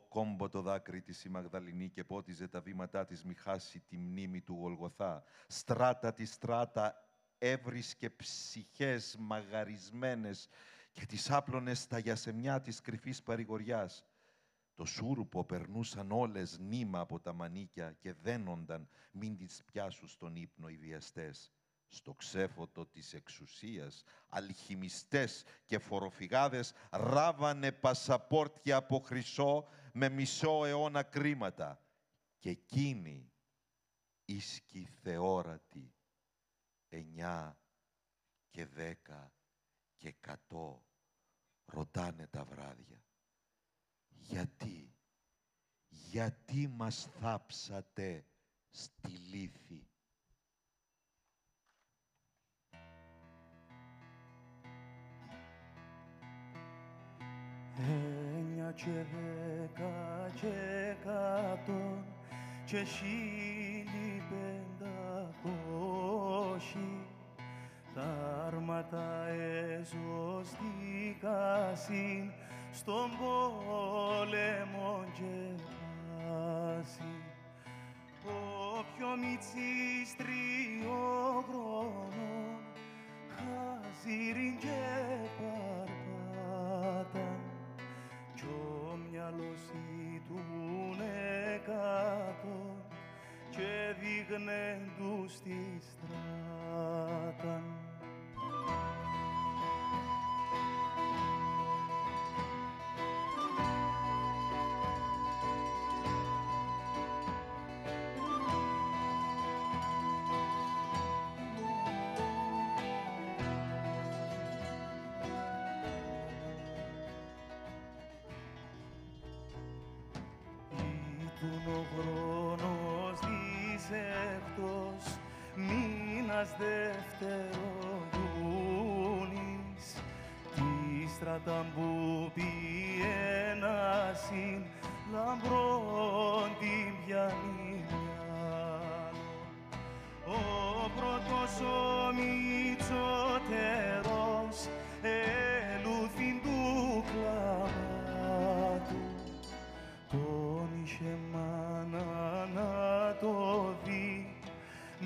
κόμπο το δάκρυ της η Μαγδαληνή και πότιζε τα βήματά της μη χάσει τη μνήμη του Γολγοθά. Στράτα τη στράτα έβρισκε ψυχές μαγαρισμένες και τις άπλωνε στα γιασεμιά της κρυφής παρηγοριάς. Το σούρουπο περνούσαν όλες νήμα από τα μανίκια και δένονταν μην τις πιάσουν στον ύπνο οι βιαστές. Στο ξέφωτο της εξουσίας, αλχημιστές και φοροφυγάδες ράβανε πασαπόρτια από χρυσό με μισό αιώνα κρίματα. Και εκείνοι, ίσκοι θεόρατοι, 9 και 10 και 100, ρωτάνε τα βράδια. γιατί μας θάψατε στη λύθη. Έννοια και 10 και 100 και 1500 τα άρματα εζωστήκασιν στον πόλεμο και πάση. Ο πιο μητσής 3 χρονών χαζίριν και παρπάταν κι ο μυαλός ήτουν 100 και δείχνε τους στη στράταν. Ο χρόνος δισεκτός μήνας Δευτερογιούνης τη στράτα που πιένασιν λαμπρών την πιάνει μυαλό. Ο πρώτος ο Μητσοτερός ελούθην του κλαμάτου τον είχε μάνα να το δει,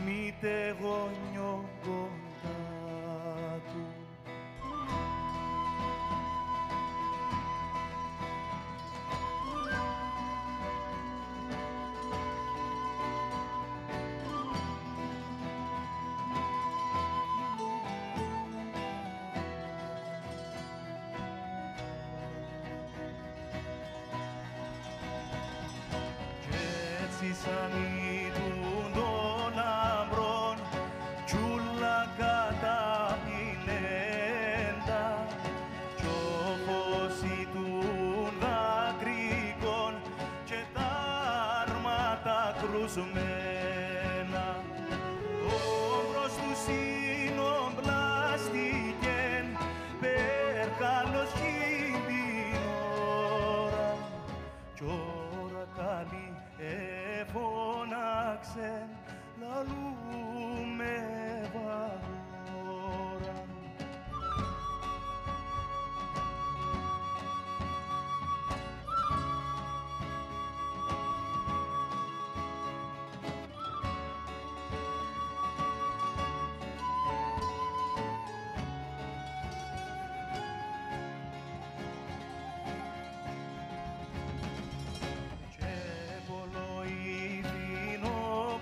μήτε γονιό κοντά του. Σαν ήτουν των λαμπρών τσούλα καταπηλέντα κι ο φως ήτουν δακρυγών και τα άρματα κρουσμένα. Όμπρος του συνομπλάστηκεν περκάλος την ώρα κι ώρα καλή φώναξεν λαλούμε βαρόρα.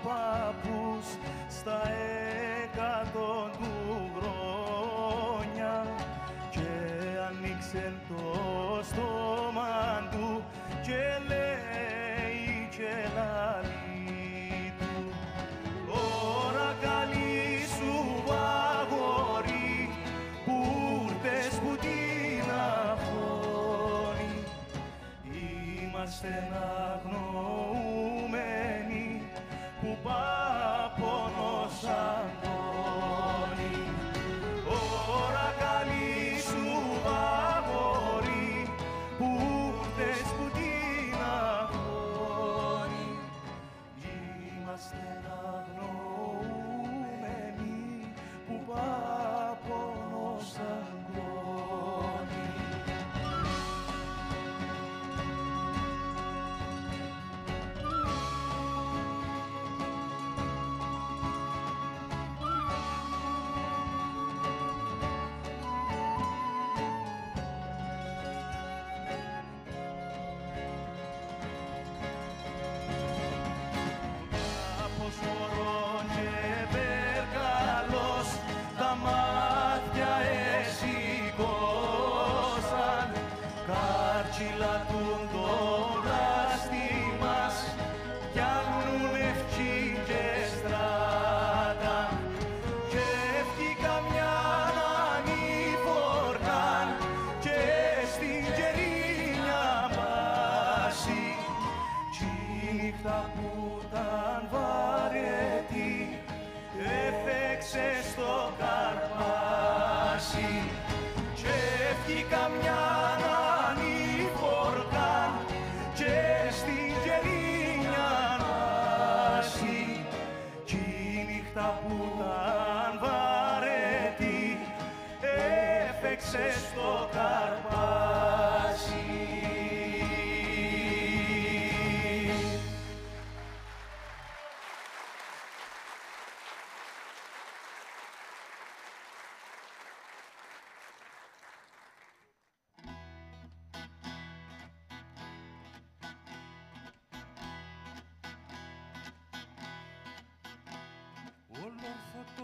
Παππούς στα 100 του χρόνια και ανοίξεν το στόμα του και λέει και λαλεί του ώρα καλή σου αγόρι που ήρθες που την αγόρι είμαστε αγνοούμενοι που πάπονος αγόρι. Ώρα καλή σου αγόρι που ήρθες που την αγόρι είμαστε αγνοούμενοι που πάπονος αγόρι. Τα μάτια εσηκώσαν κάρτσιλατούν το βράστη μας κι άλλουν ευχή και στράτα και ευχή καμιά ανηφορκάν και στην κερίνια πάση κι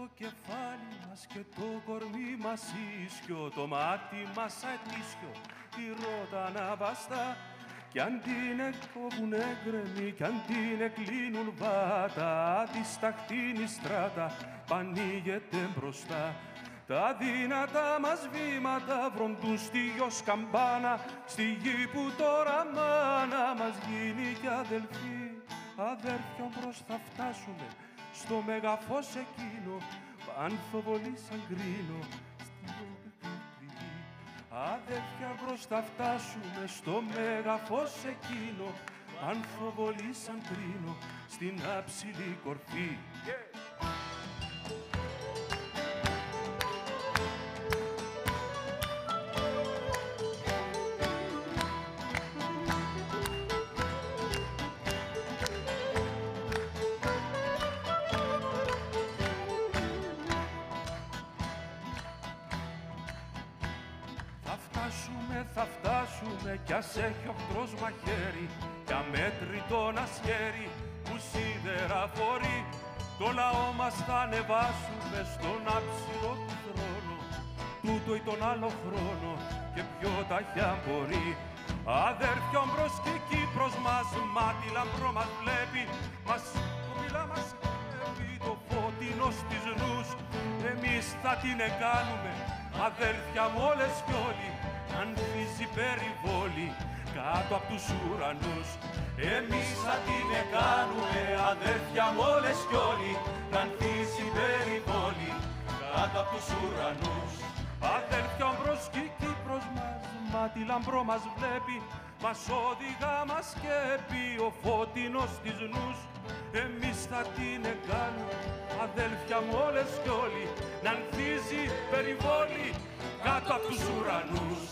το κεφάλι μας και το κορμί μας ίσιο, το μάτι μας αετήσιο, τη ρότα να βαστά. Κι αν την εκκόβουνε γκρεμί, κι αν την εκκλίνουν βάτα, αδισταχτήν η στράτα πανίγεται μπροστά. Τα δυνατά μας βήματα βροντούν στη γιος καμπάνα, στη γη που τώρα μάνα μας γίνει κι αδελφοί. Αδέρφια μπρος θα φτάσουμε στο μεγαφός εκείνο, πανθοβολή σαν κρίνο στη λόπη. Αδέρφια μπρος θα φτάσουμε στο μεγαφός εκείνο, πανθοβολή σαν κρίνο στην άψηλη κορφή. Θα φτάσουμε κι ας έχει οχτρός μαχαίρι κι αμέτρητο να σχέρι που σίδερα φορεί. Το λαό μας θα ανεβάσουμε στον άψιλο του θρόνο, τούτο ή τον άλλο χρόνο και πιο ταχιά μπορεί. Αδέρφια μπρος και Κύπρος μας, μάτι λαμπρό μας βλέπει, μας κοπηλά μας κλέβει το φώτινο στις νους. Εμείς θα την εκάνουμε, αδέρφια μου όλες κι όλοι, ανθίζει περιβόλη κάτω απ' τους ουρανούς. Εμείς θα την εκάνουμε, αδέρφια μου όλες κι όλοι, ανθίζει περιβόλη κάτω απ' τους ουρανούς. Αδέρφια μπρος και η Κύπρος μας, μάτι λαμπρό μας βλέπει, μας οδηγά μας σκέπει ο φώτινος της νους. Εμείς θα την εκάνουμε, αδέρφια μου όλες κι όλοι, να ανθίζει περιβόλη κάτω απ' τους ουρανούς.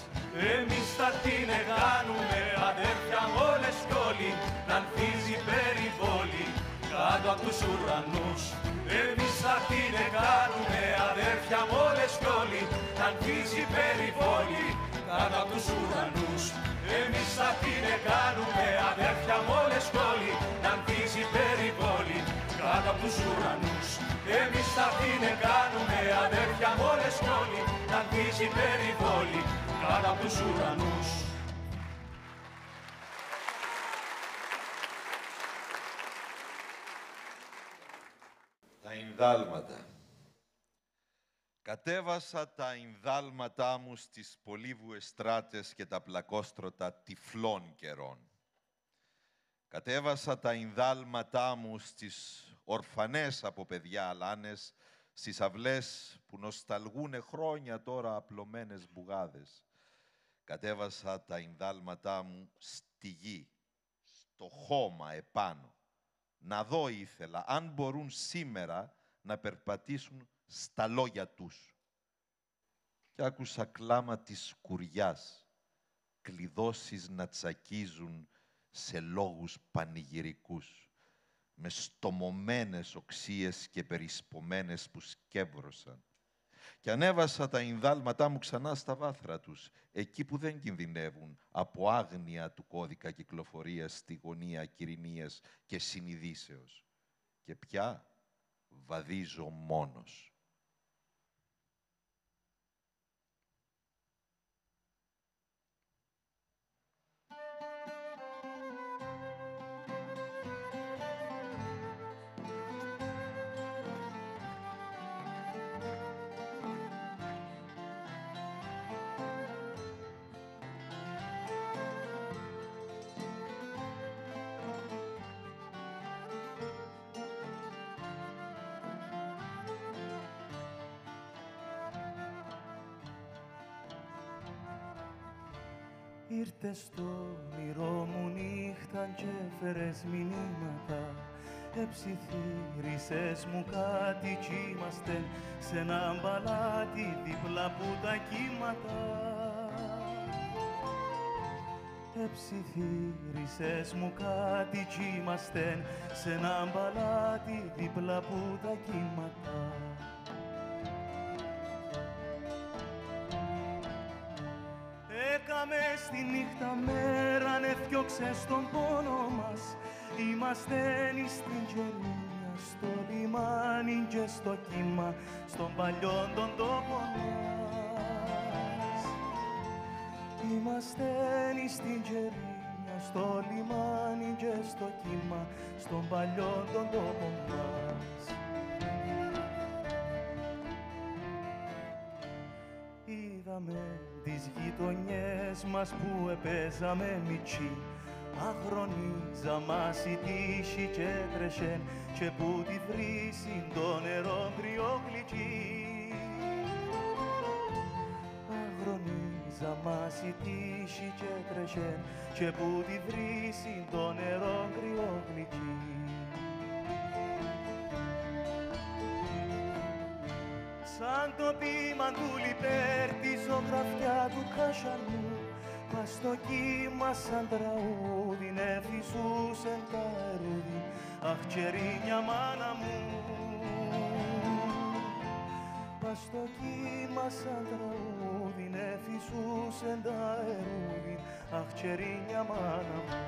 Εμείς θα την εκάνουμε, αδέρφια μου όλες κι όλοι, να ανθίζει περιβόλη κάτω απ' τους ουρανούς. Εμείς θα την εκάνουμε, αδέρφια μου όλες κι όλοι, να ανθίζει περιβόλη κάτω απ' τους ουρανούς. Εμείς θα την εκάνουμε, αδέρφια μου όλες κι όλοι, να ανθίζει περιβόλη κάτω απ' τους ουρανούς. Εμείς θα την εκάνουμε, αδέρφια μου όλες κι όλοι, να ανθίζει περιβόλη κάτω απ' τους ουρανούς. Τα Ινδάλματα. Κατέβασα τα Ινδάλματά μου στις πολύβουες στράτες και τα πλακόστρωτα τυφλών καιρών. Κατέβασα τα Ινδάλματά μου στις ορφανές από παιδιά αλάνες, στις αυλές που νοσταλγούνε χρόνια τώρα απλωμένες μπουγάδες. Κατέβασα τα Ινδάλματά μου στη γη, στο χώμα επάνω. Να δω ήθελα, αν μπορούν σήμερα να περπατήσουν στα λόγια τους. Κι άκουσα κλάμα της σκουριάς, κλειδώσεις να τσακίζουν σε λόγους πανηγυρικούς, με στομωμένες οξείες και περισπομένες που σκεύρωσαν. Και ανέβασα τα Ινδάλματά μου ξανά στα βάθρα τους, εκεί που δεν κινδυνεύουν από άγνοια του κώδικα κυκλοφορίας στη γωνία κυρηνίας και συνειδήσεως. Και πια βαδίζω μόνος. Ήρθες στο όνειρό μου νύχτα και έφερες μηνύματα. Εψιθύρισες μου κάτι κι είμαστε σε ένα μπαλάτι δίπλα από τα κύματα. Εψιθύρισες μου κάτι κι είμαστε σε ένα μπαλάτι δίπλα από τα κύματα. Έκαμε στη νύχτα μέρα, έφτιωξες τον πόνο μας. Είμαστε στην γελία στο λιμάνι και στο κύμα, στον παλιόν τον τόπο μας. Είμαστε στην Τζερίνια, στο λιμάνι και στο κύμα, στον παλιόν τον τόπο μας. Είδαμε τις γειτονιές μας που επέζαμε μητσί, αχρονίζα μας η τύχη και τρεσέν και που τη βρύση το νερό κρυόκλικη. Αχρονίζα μας η τύχη και τρεσέν και που τη βρύση το νερό κρυόκλικη. Σαν το ποίημα του Λιπέρ τη ζωγραφιά του Κασανού, πας στο κύμα σαν τραούδι νεφισούσεν τα ερούδι, αχ τσερίνια μάνα μου. Πας στο κύμα σαν τραούδι νεφισούσεν τα ερούδι, αχ τσερίνια μάνα μου.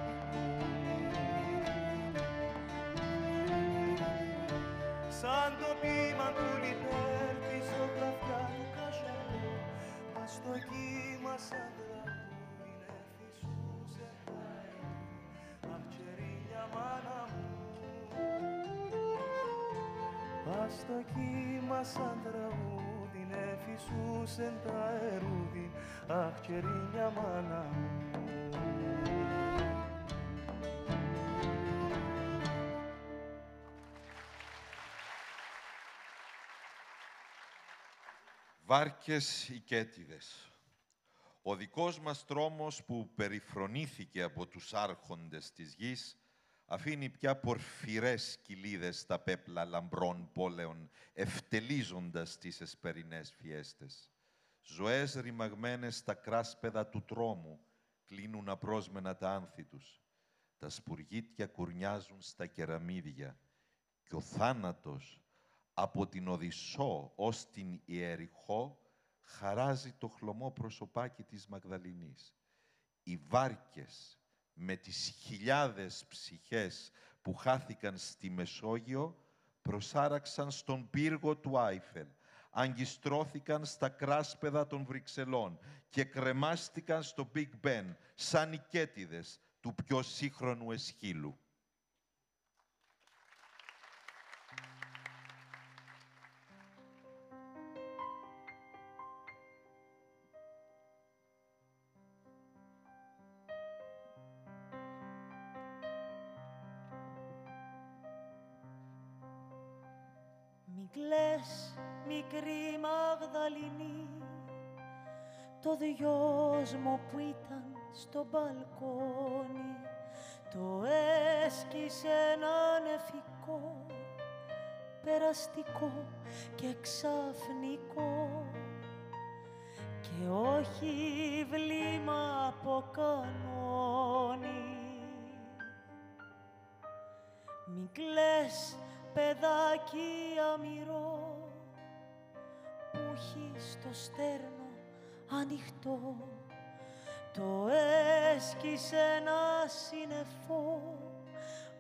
Σαν το ποίημα του Λιπέρ τη ζωγραφιά του Κασανού, πας στο κύμα σαν τραούδι νεφισούσε τα ερούδι, αχ τσερίνια μάνα μου. Πας στο κύμα σαν τραγούδι νεφισούσε τα ερούδι, αχ τσερίνια μάνα μου. Βάρκες οικέτιδες. Ο δικός μας τρόμος που περιφρονήθηκε από τους άρχοντες της γης αφήνει πια πορφυρές κοιλίδες στα πέπλα λαμπρών πόλεων, ευτελίζοντας τις εσπερινές φιέστες. Ζωές ρημαγμένες στα κράσπεδα του τρόμου κλείνουν απρόσμενα τα άνθη τους. Τα σπουργίτια κουρνιάζουν στα κεραμίδια και ο θάνατος από την Οδυσσό ως την Ιεριχώ χαράζει το χλωμό προσωπάκι της Μαγδαληνής. Οι βάρκες με τις χιλιάδες ψυχές που χάθηκαν στη Μεσόγειο προσάραξαν στον πύργο του Άιφελ, αγκιστρώθηκαν στα κράσπεδα των Βρυξελών και κρεμάστηκαν στο Big Ben σαν οικέτιδες του πιο σύγχρονου Εσχύλου. Μην κλαις, μικρή Μαγδαληνή, το δυόσμο που ήταν στο μπαλκόνι, το έσκησε έναν εφικό, περαστικό και ξαφνικό, και όχι βλήμα από κανόνι. Μην κλαις, παιδάκι αμυρό, που έχει στο στέρνο ανοιχτό, το έσκησε ένα σύννεφο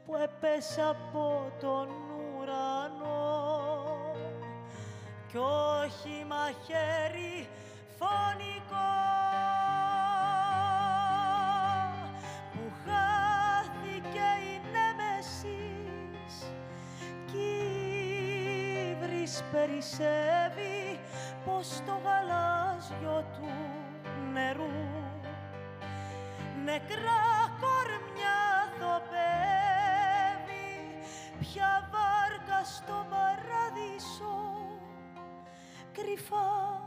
που έπεσε από τον ουρανό, κι όχι μαχαίρι φωνικό που χάθηκε η νέμεσης κι ύβρις περισσεύει πως το γαλάζιο του νερού νεκρά κορμιά θοπεύει, ποια βάρκα στο παράδεισο κρυφά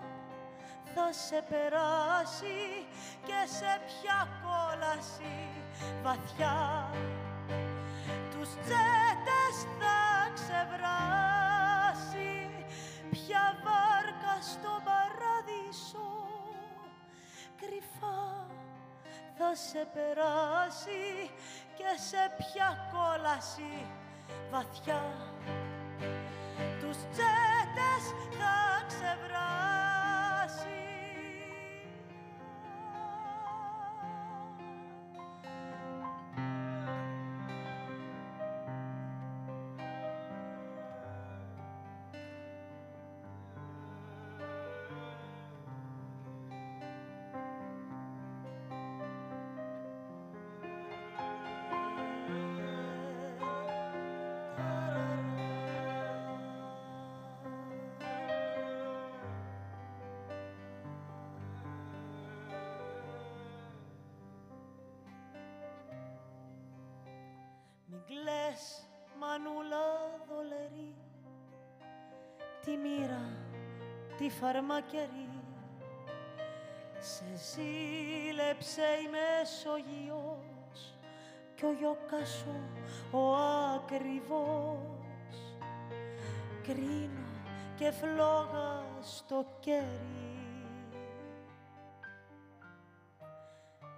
θα σε περάσει και σε ποια κόλαση βαθιά τους τσέτες θα ξεβράσει, ποια βάρκα στο παράδεισο κρυφά θα σε περάσει και σε ποια κόλαση βαθιά τους τσέτες θα ξεβράσει. κλαις, μανούλα δολερή, τη μοίρα, τη φαρμακερή. Σε ζήλεψε η Μεσογειός κι ο γιώκας σου ο ακριβώς. Κρίνω και φλόγα στο κέρι.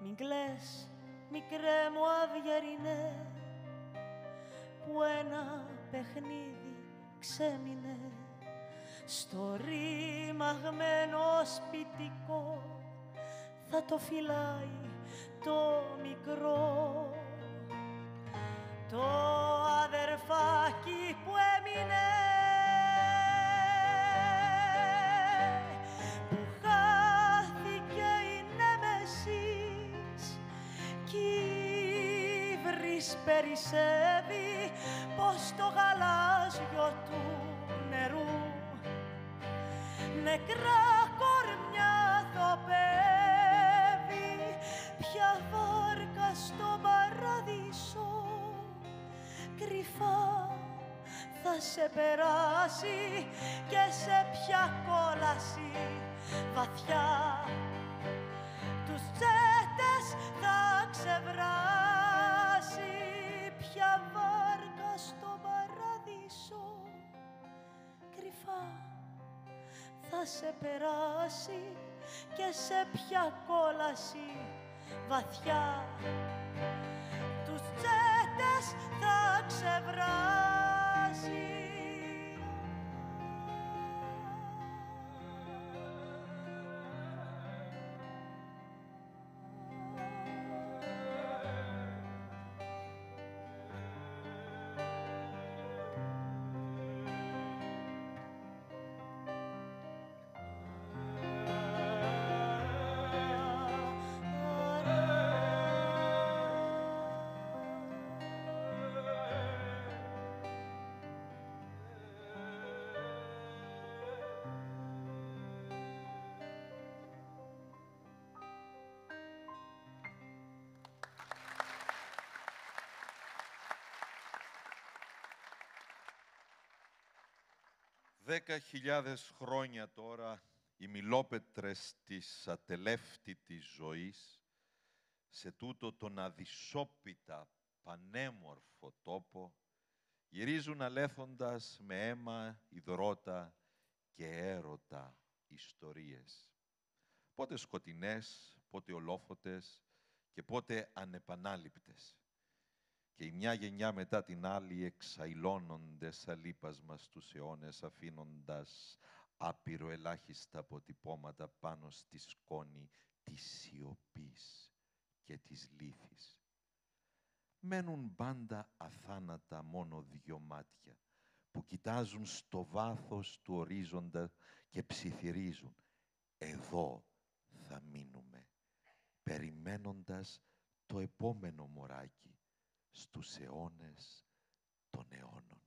Μην κλαις, μικρέ μου αυγερινέ, που ένα παιχνίδι ξέμεινε στο ρημαγμένο σπιτικό, θα το φυλάει το μικρό, το αδερφάκι που έμεινε, που χάθηκε η νέμεσης κι ύβρις περισσεύει πως το γαλάζιο του νερού νεκρά κορμιά θοπεύει. Ποια βάρκα στο παράδεισο κρυφά θα σε περάσει και σε ποια κόλαση βαθιά τους τσέτες θα ξεβράσει. Ποια βάρκα στο παράδεισο κρυφά θα σε περάσει και σε ποια κόλαση βαθιά τους τσέτες θα ξεβράσει. «10.000 χρόνια τώρα οι μιλόπετρες της ατελεύτητης ζωής σε τούτο τον αδυσόπιτα πανέμορφο τόπο γυρίζουν αλέθοντας με αίμα, υδρότα και έρωτα ιστορίες. Πότε σκοτεινές, πότε ολόφωτες και πότε ανεπανάληπτες. Και η μια γενιά μετά την άλλη εξαϊλώνονται σαν λίπασμα στους αιώνες, αφήνοντας άπειρο ελάχιστα αποτυπώματα πάνω στη σκόνη της σιωπής και της λύθης. Μένουν πάντα αθάνατα μόνο δυο μάτια που κοιτάζουν στο βάθος του ορίζοντα και ψιθυρίζουν. Εδώ θα μείνουμε, περιμένοντας το επόμενο μωράκι στους αιώνες των αιώνων.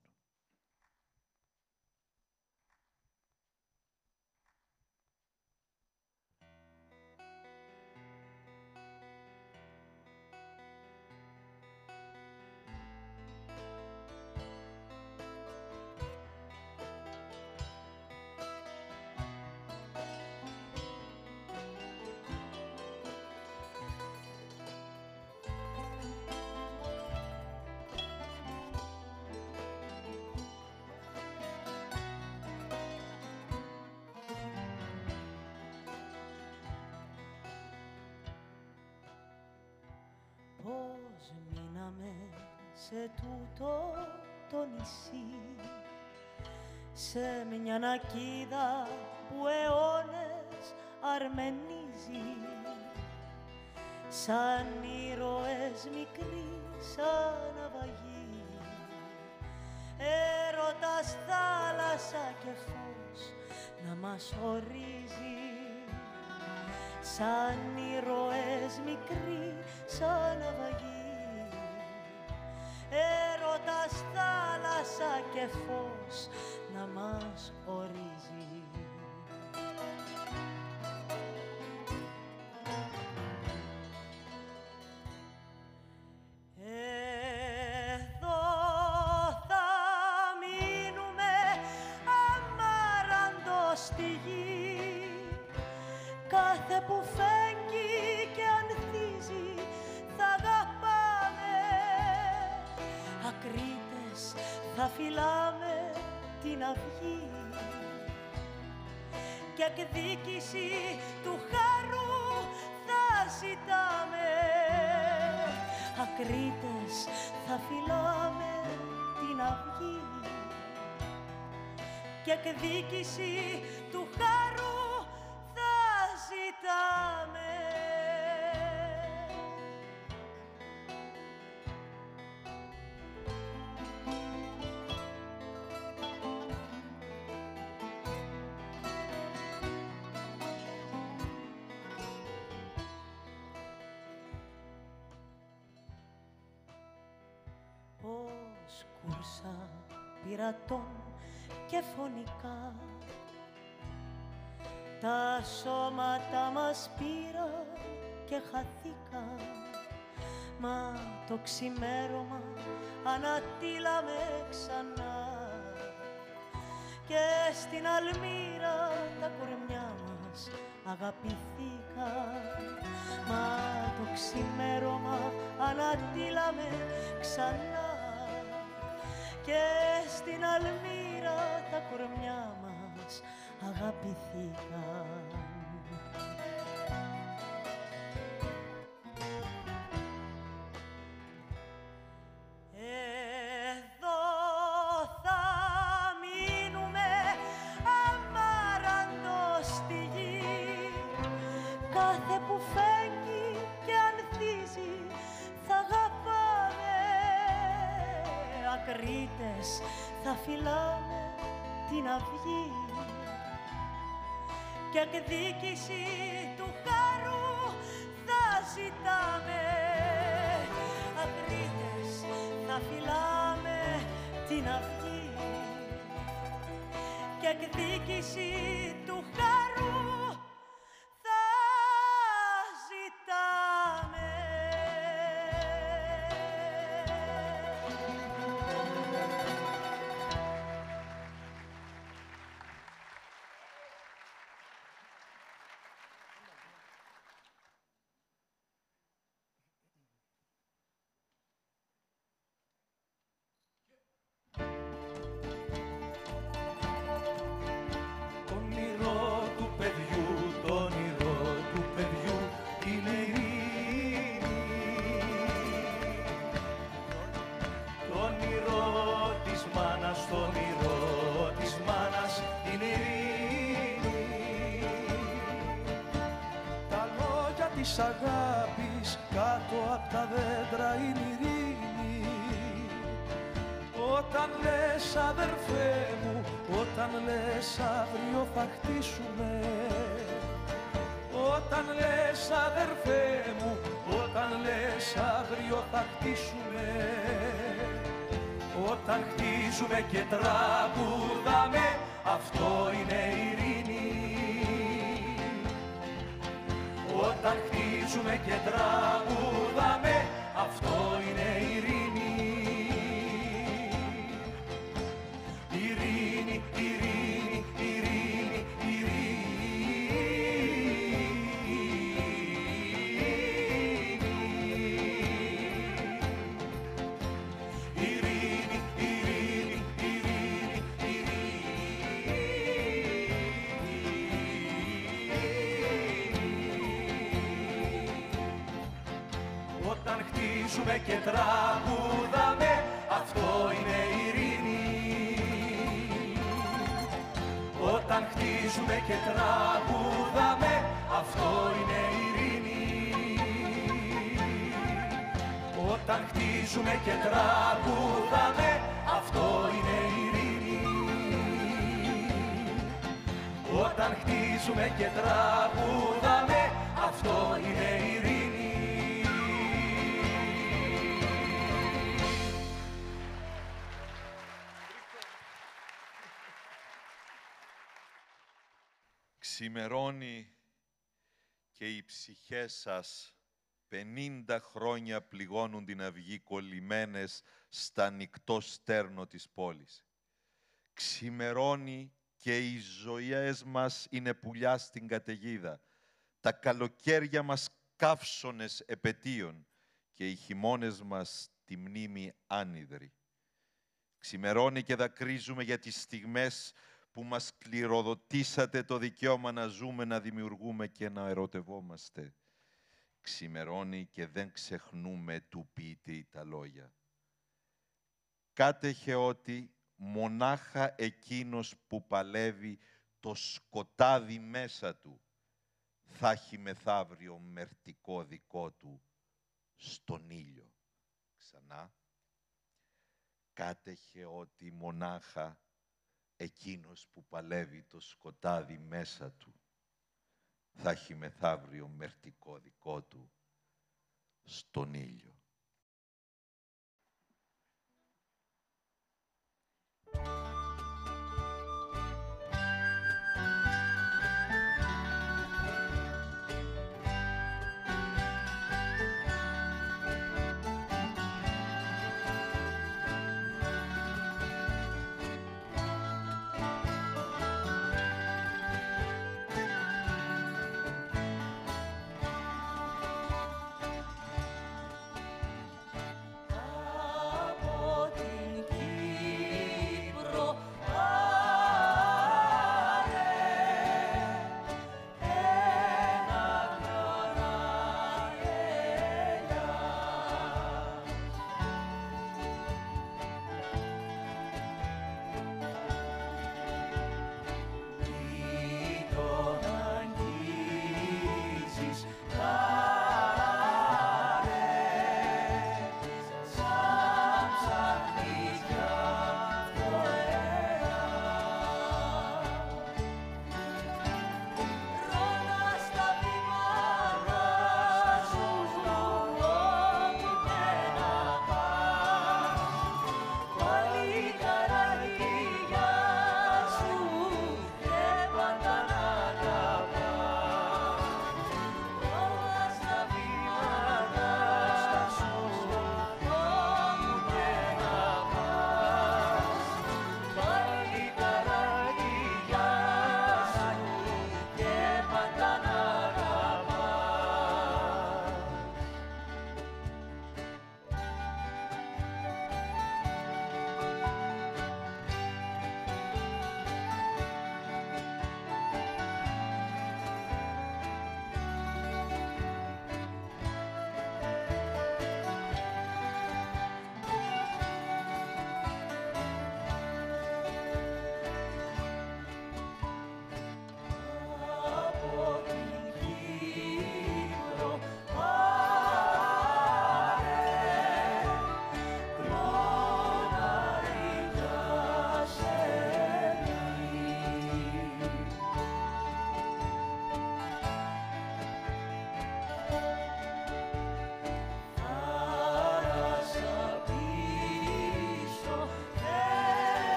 Πώς μείναμε σε τούτο το νησί, σε μια νακίδα που αιώνες αρμενίζει, σαν ήρωες μικροί, σαν ναυαγοί, έρωτας θάλασσα και φως να μας ορίζει. Σαν ήρωες μικροί, σαν ναυαγοί, έρωτας θάλασσα και φως να μας ορίζει. Εδώ φυλάμε την αυγή και εκδίκηση του χαρού θα ζητάμε. Ακρίτες θα φυλάμε την αυγή και εκδίκηση του χαρού θα ζητάμε. Πώς κούρσα πειρατών και φωνικά τα σώματα μας πήραν και χαθήκαν, μα το ξημέρωμα ανατύλαμε ξανά και στην αλμύρα τα κορμιά μας αγαπηθήκαν, μα το ξημέρωμα ανατύλαμε ξανά και στην αλμύρα τα κορμιά μας αγαπηθήκαν. Εδώ θα μείνουμε αμάραντος στη γη, κάθε που φέγγει και ανθίζει θα αγαπάμε. Ακρίτες θα φυλάμε την αυγή και εκδίκηση του χαρού θα ζητάμε. Ακρίτες θα φυλάμε την αυγή και εκδίκηση του χαρού θα ζητάμε. Της αγάπης κάτω απ' τα δέντρα είναι ειρήνη. Όταν λες αδερφέ μου, όταν λες αύριο θα χτίσουμε, όταν λες αδερφέ μου, όταν λες αύριο θα χτίσουμε, όταν χτίζουμε και τραγουδάμε, αυτό είναι ειρήνη. Όταν χτίζουμε και τραγουδάμε, αυτό είναι ειρήνη. Ειρήνη, ειρήνη, ειρήνη, ειρήνη, ειρήνη, ειρήνη, όταν χτίζουμε και τραγουδάμε, αυτό είναι ειρήνη. Όταν χτίζουμε και τραγουδάμε, αυτό είναι ειρήνη. Όταν χτίζουμε και τραγουδάμε, αυτό είναι ειρήνη. Όταν χτίζουμε και τραγουδάμε, αυτό είναι ειρήνη. Ξημερώνει και οι ψυχές σας 50 χρόνια πληγώνουν την αυγή κολλημένες στα ανοιχτό στέρνο της πόλης. Ξημερώνει και οι ζωές μας είναι πουλιά στην καταιγίδα. Τα καλοκαίρια μας καύσονες επετείων και οι χειμώνες μας τη μνήμη άνυδρη. Ξημερώνει και δακρύζουμε για τις στιγμές που μας κληροδοτήσατε το δικαίωμα να ζούμε, να δημιουργούμε και να ερωτευόμαστε. Ξημερώνει και δεν ξεχνούμε του ποιητή τα λόγια. Κάτεχε ότι μονάχα εκείνος που παλεύει το σκοτάδι μέσα του θα έχει μεθαύριο μερτικό δικό του στον ήλιο. Ξανά. Κάτεχε ότι μονάχα εκείνος που παλεύει το σκοτάδι μέσα του θα έχει μεθαύριο μερτικό δικό του στον ήλιο.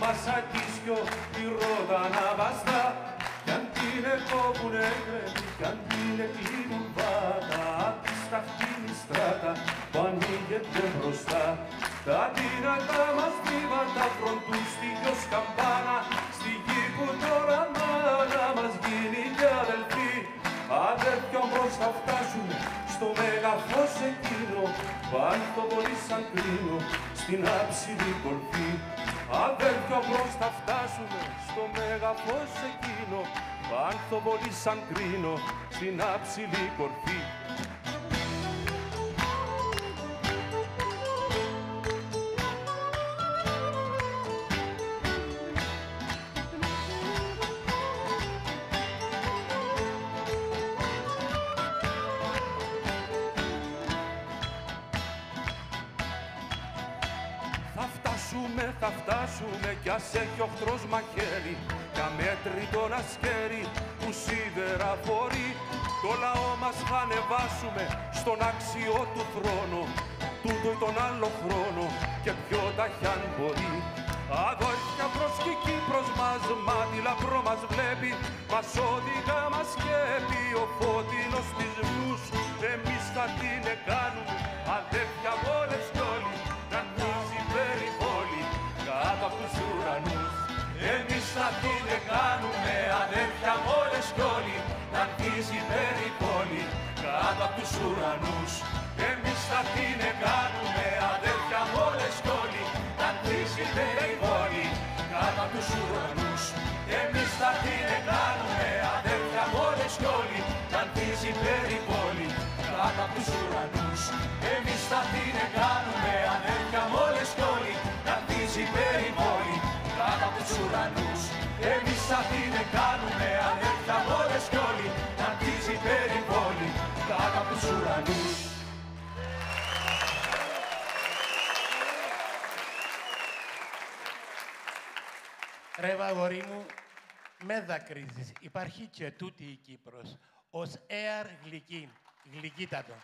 μασακίσκιο τη ρότα να βαστά κι αν την εκόβουνε γκρέμι κι αν την εκλείνουν βάτα τη σταχτίνη στράτα που ανοίγεται μπροστά τα δυνατά μας βήματα φροντούν στη γιος καμπάνα στη γη που τώρα μάνα μας γίνει κι αδελφοί αδέρφια όμως θα φτάσουμε στο μέγαφος εκείνο πάλι το πολύ σαν κρίνο στην άψηλη κορφή αδέρφια όμως θα φτάσουμε στο μέγαφος εκείνο πάλι το πολύ σαν κρίνο στην άψηλη κορφή. Θα φτάσουμε κι ας έχει οχτρός μαχαίρι κι αμέτρητο να σκέρει που σίδερα φορεί το λαό μας θα ανεβάσουμε στον άξιο του θρόνο τούτο ή τον άλλο χρόνο και πιο ταχιάν μπορεί αδόρφια προς και Κύπρος μας μάτι λαμπρό μας βλέπει μας όδηγα μας σκέπει ο φώτινος της νους εμείς θα την κάνουμε αδέρφια μόνες κι όλοι να νιώσει περιβόλη κάτω απ' τους ουρανούς. Εμείς θα την κάνουμε αδέρφια μόλες κι όλοι να ανθίζει περιπόλη κάτω απ' τους ουρανούς. Εμείς θα την κάνουμε αδέρφια μόλες κι όλοι να ανθίζει περιπόλη κάτω απ' τους ουρανούς. Εμείς θα την κάνουμε αδέρφια μόλες κι όλοι να ανθίζει περιπόλη κάτω απ' τους ουρανούς. Εμείς θα την κάνουμε αδέρφια μόλες κι όλοι να ανθίζει περιπόλη κάτω απ' τους ουρανούς. Εμείς θα την κάνουμε αδέρφια μόλες κι όλοι να ανθίζει περιπόλη κάτω απ' τους ουρανούς. Ρε αγόρι μου, με δακρύζεις. Υπάρχει και τούτη η Κύπρος, ως έαρ γλυκή, γλυκύτατο.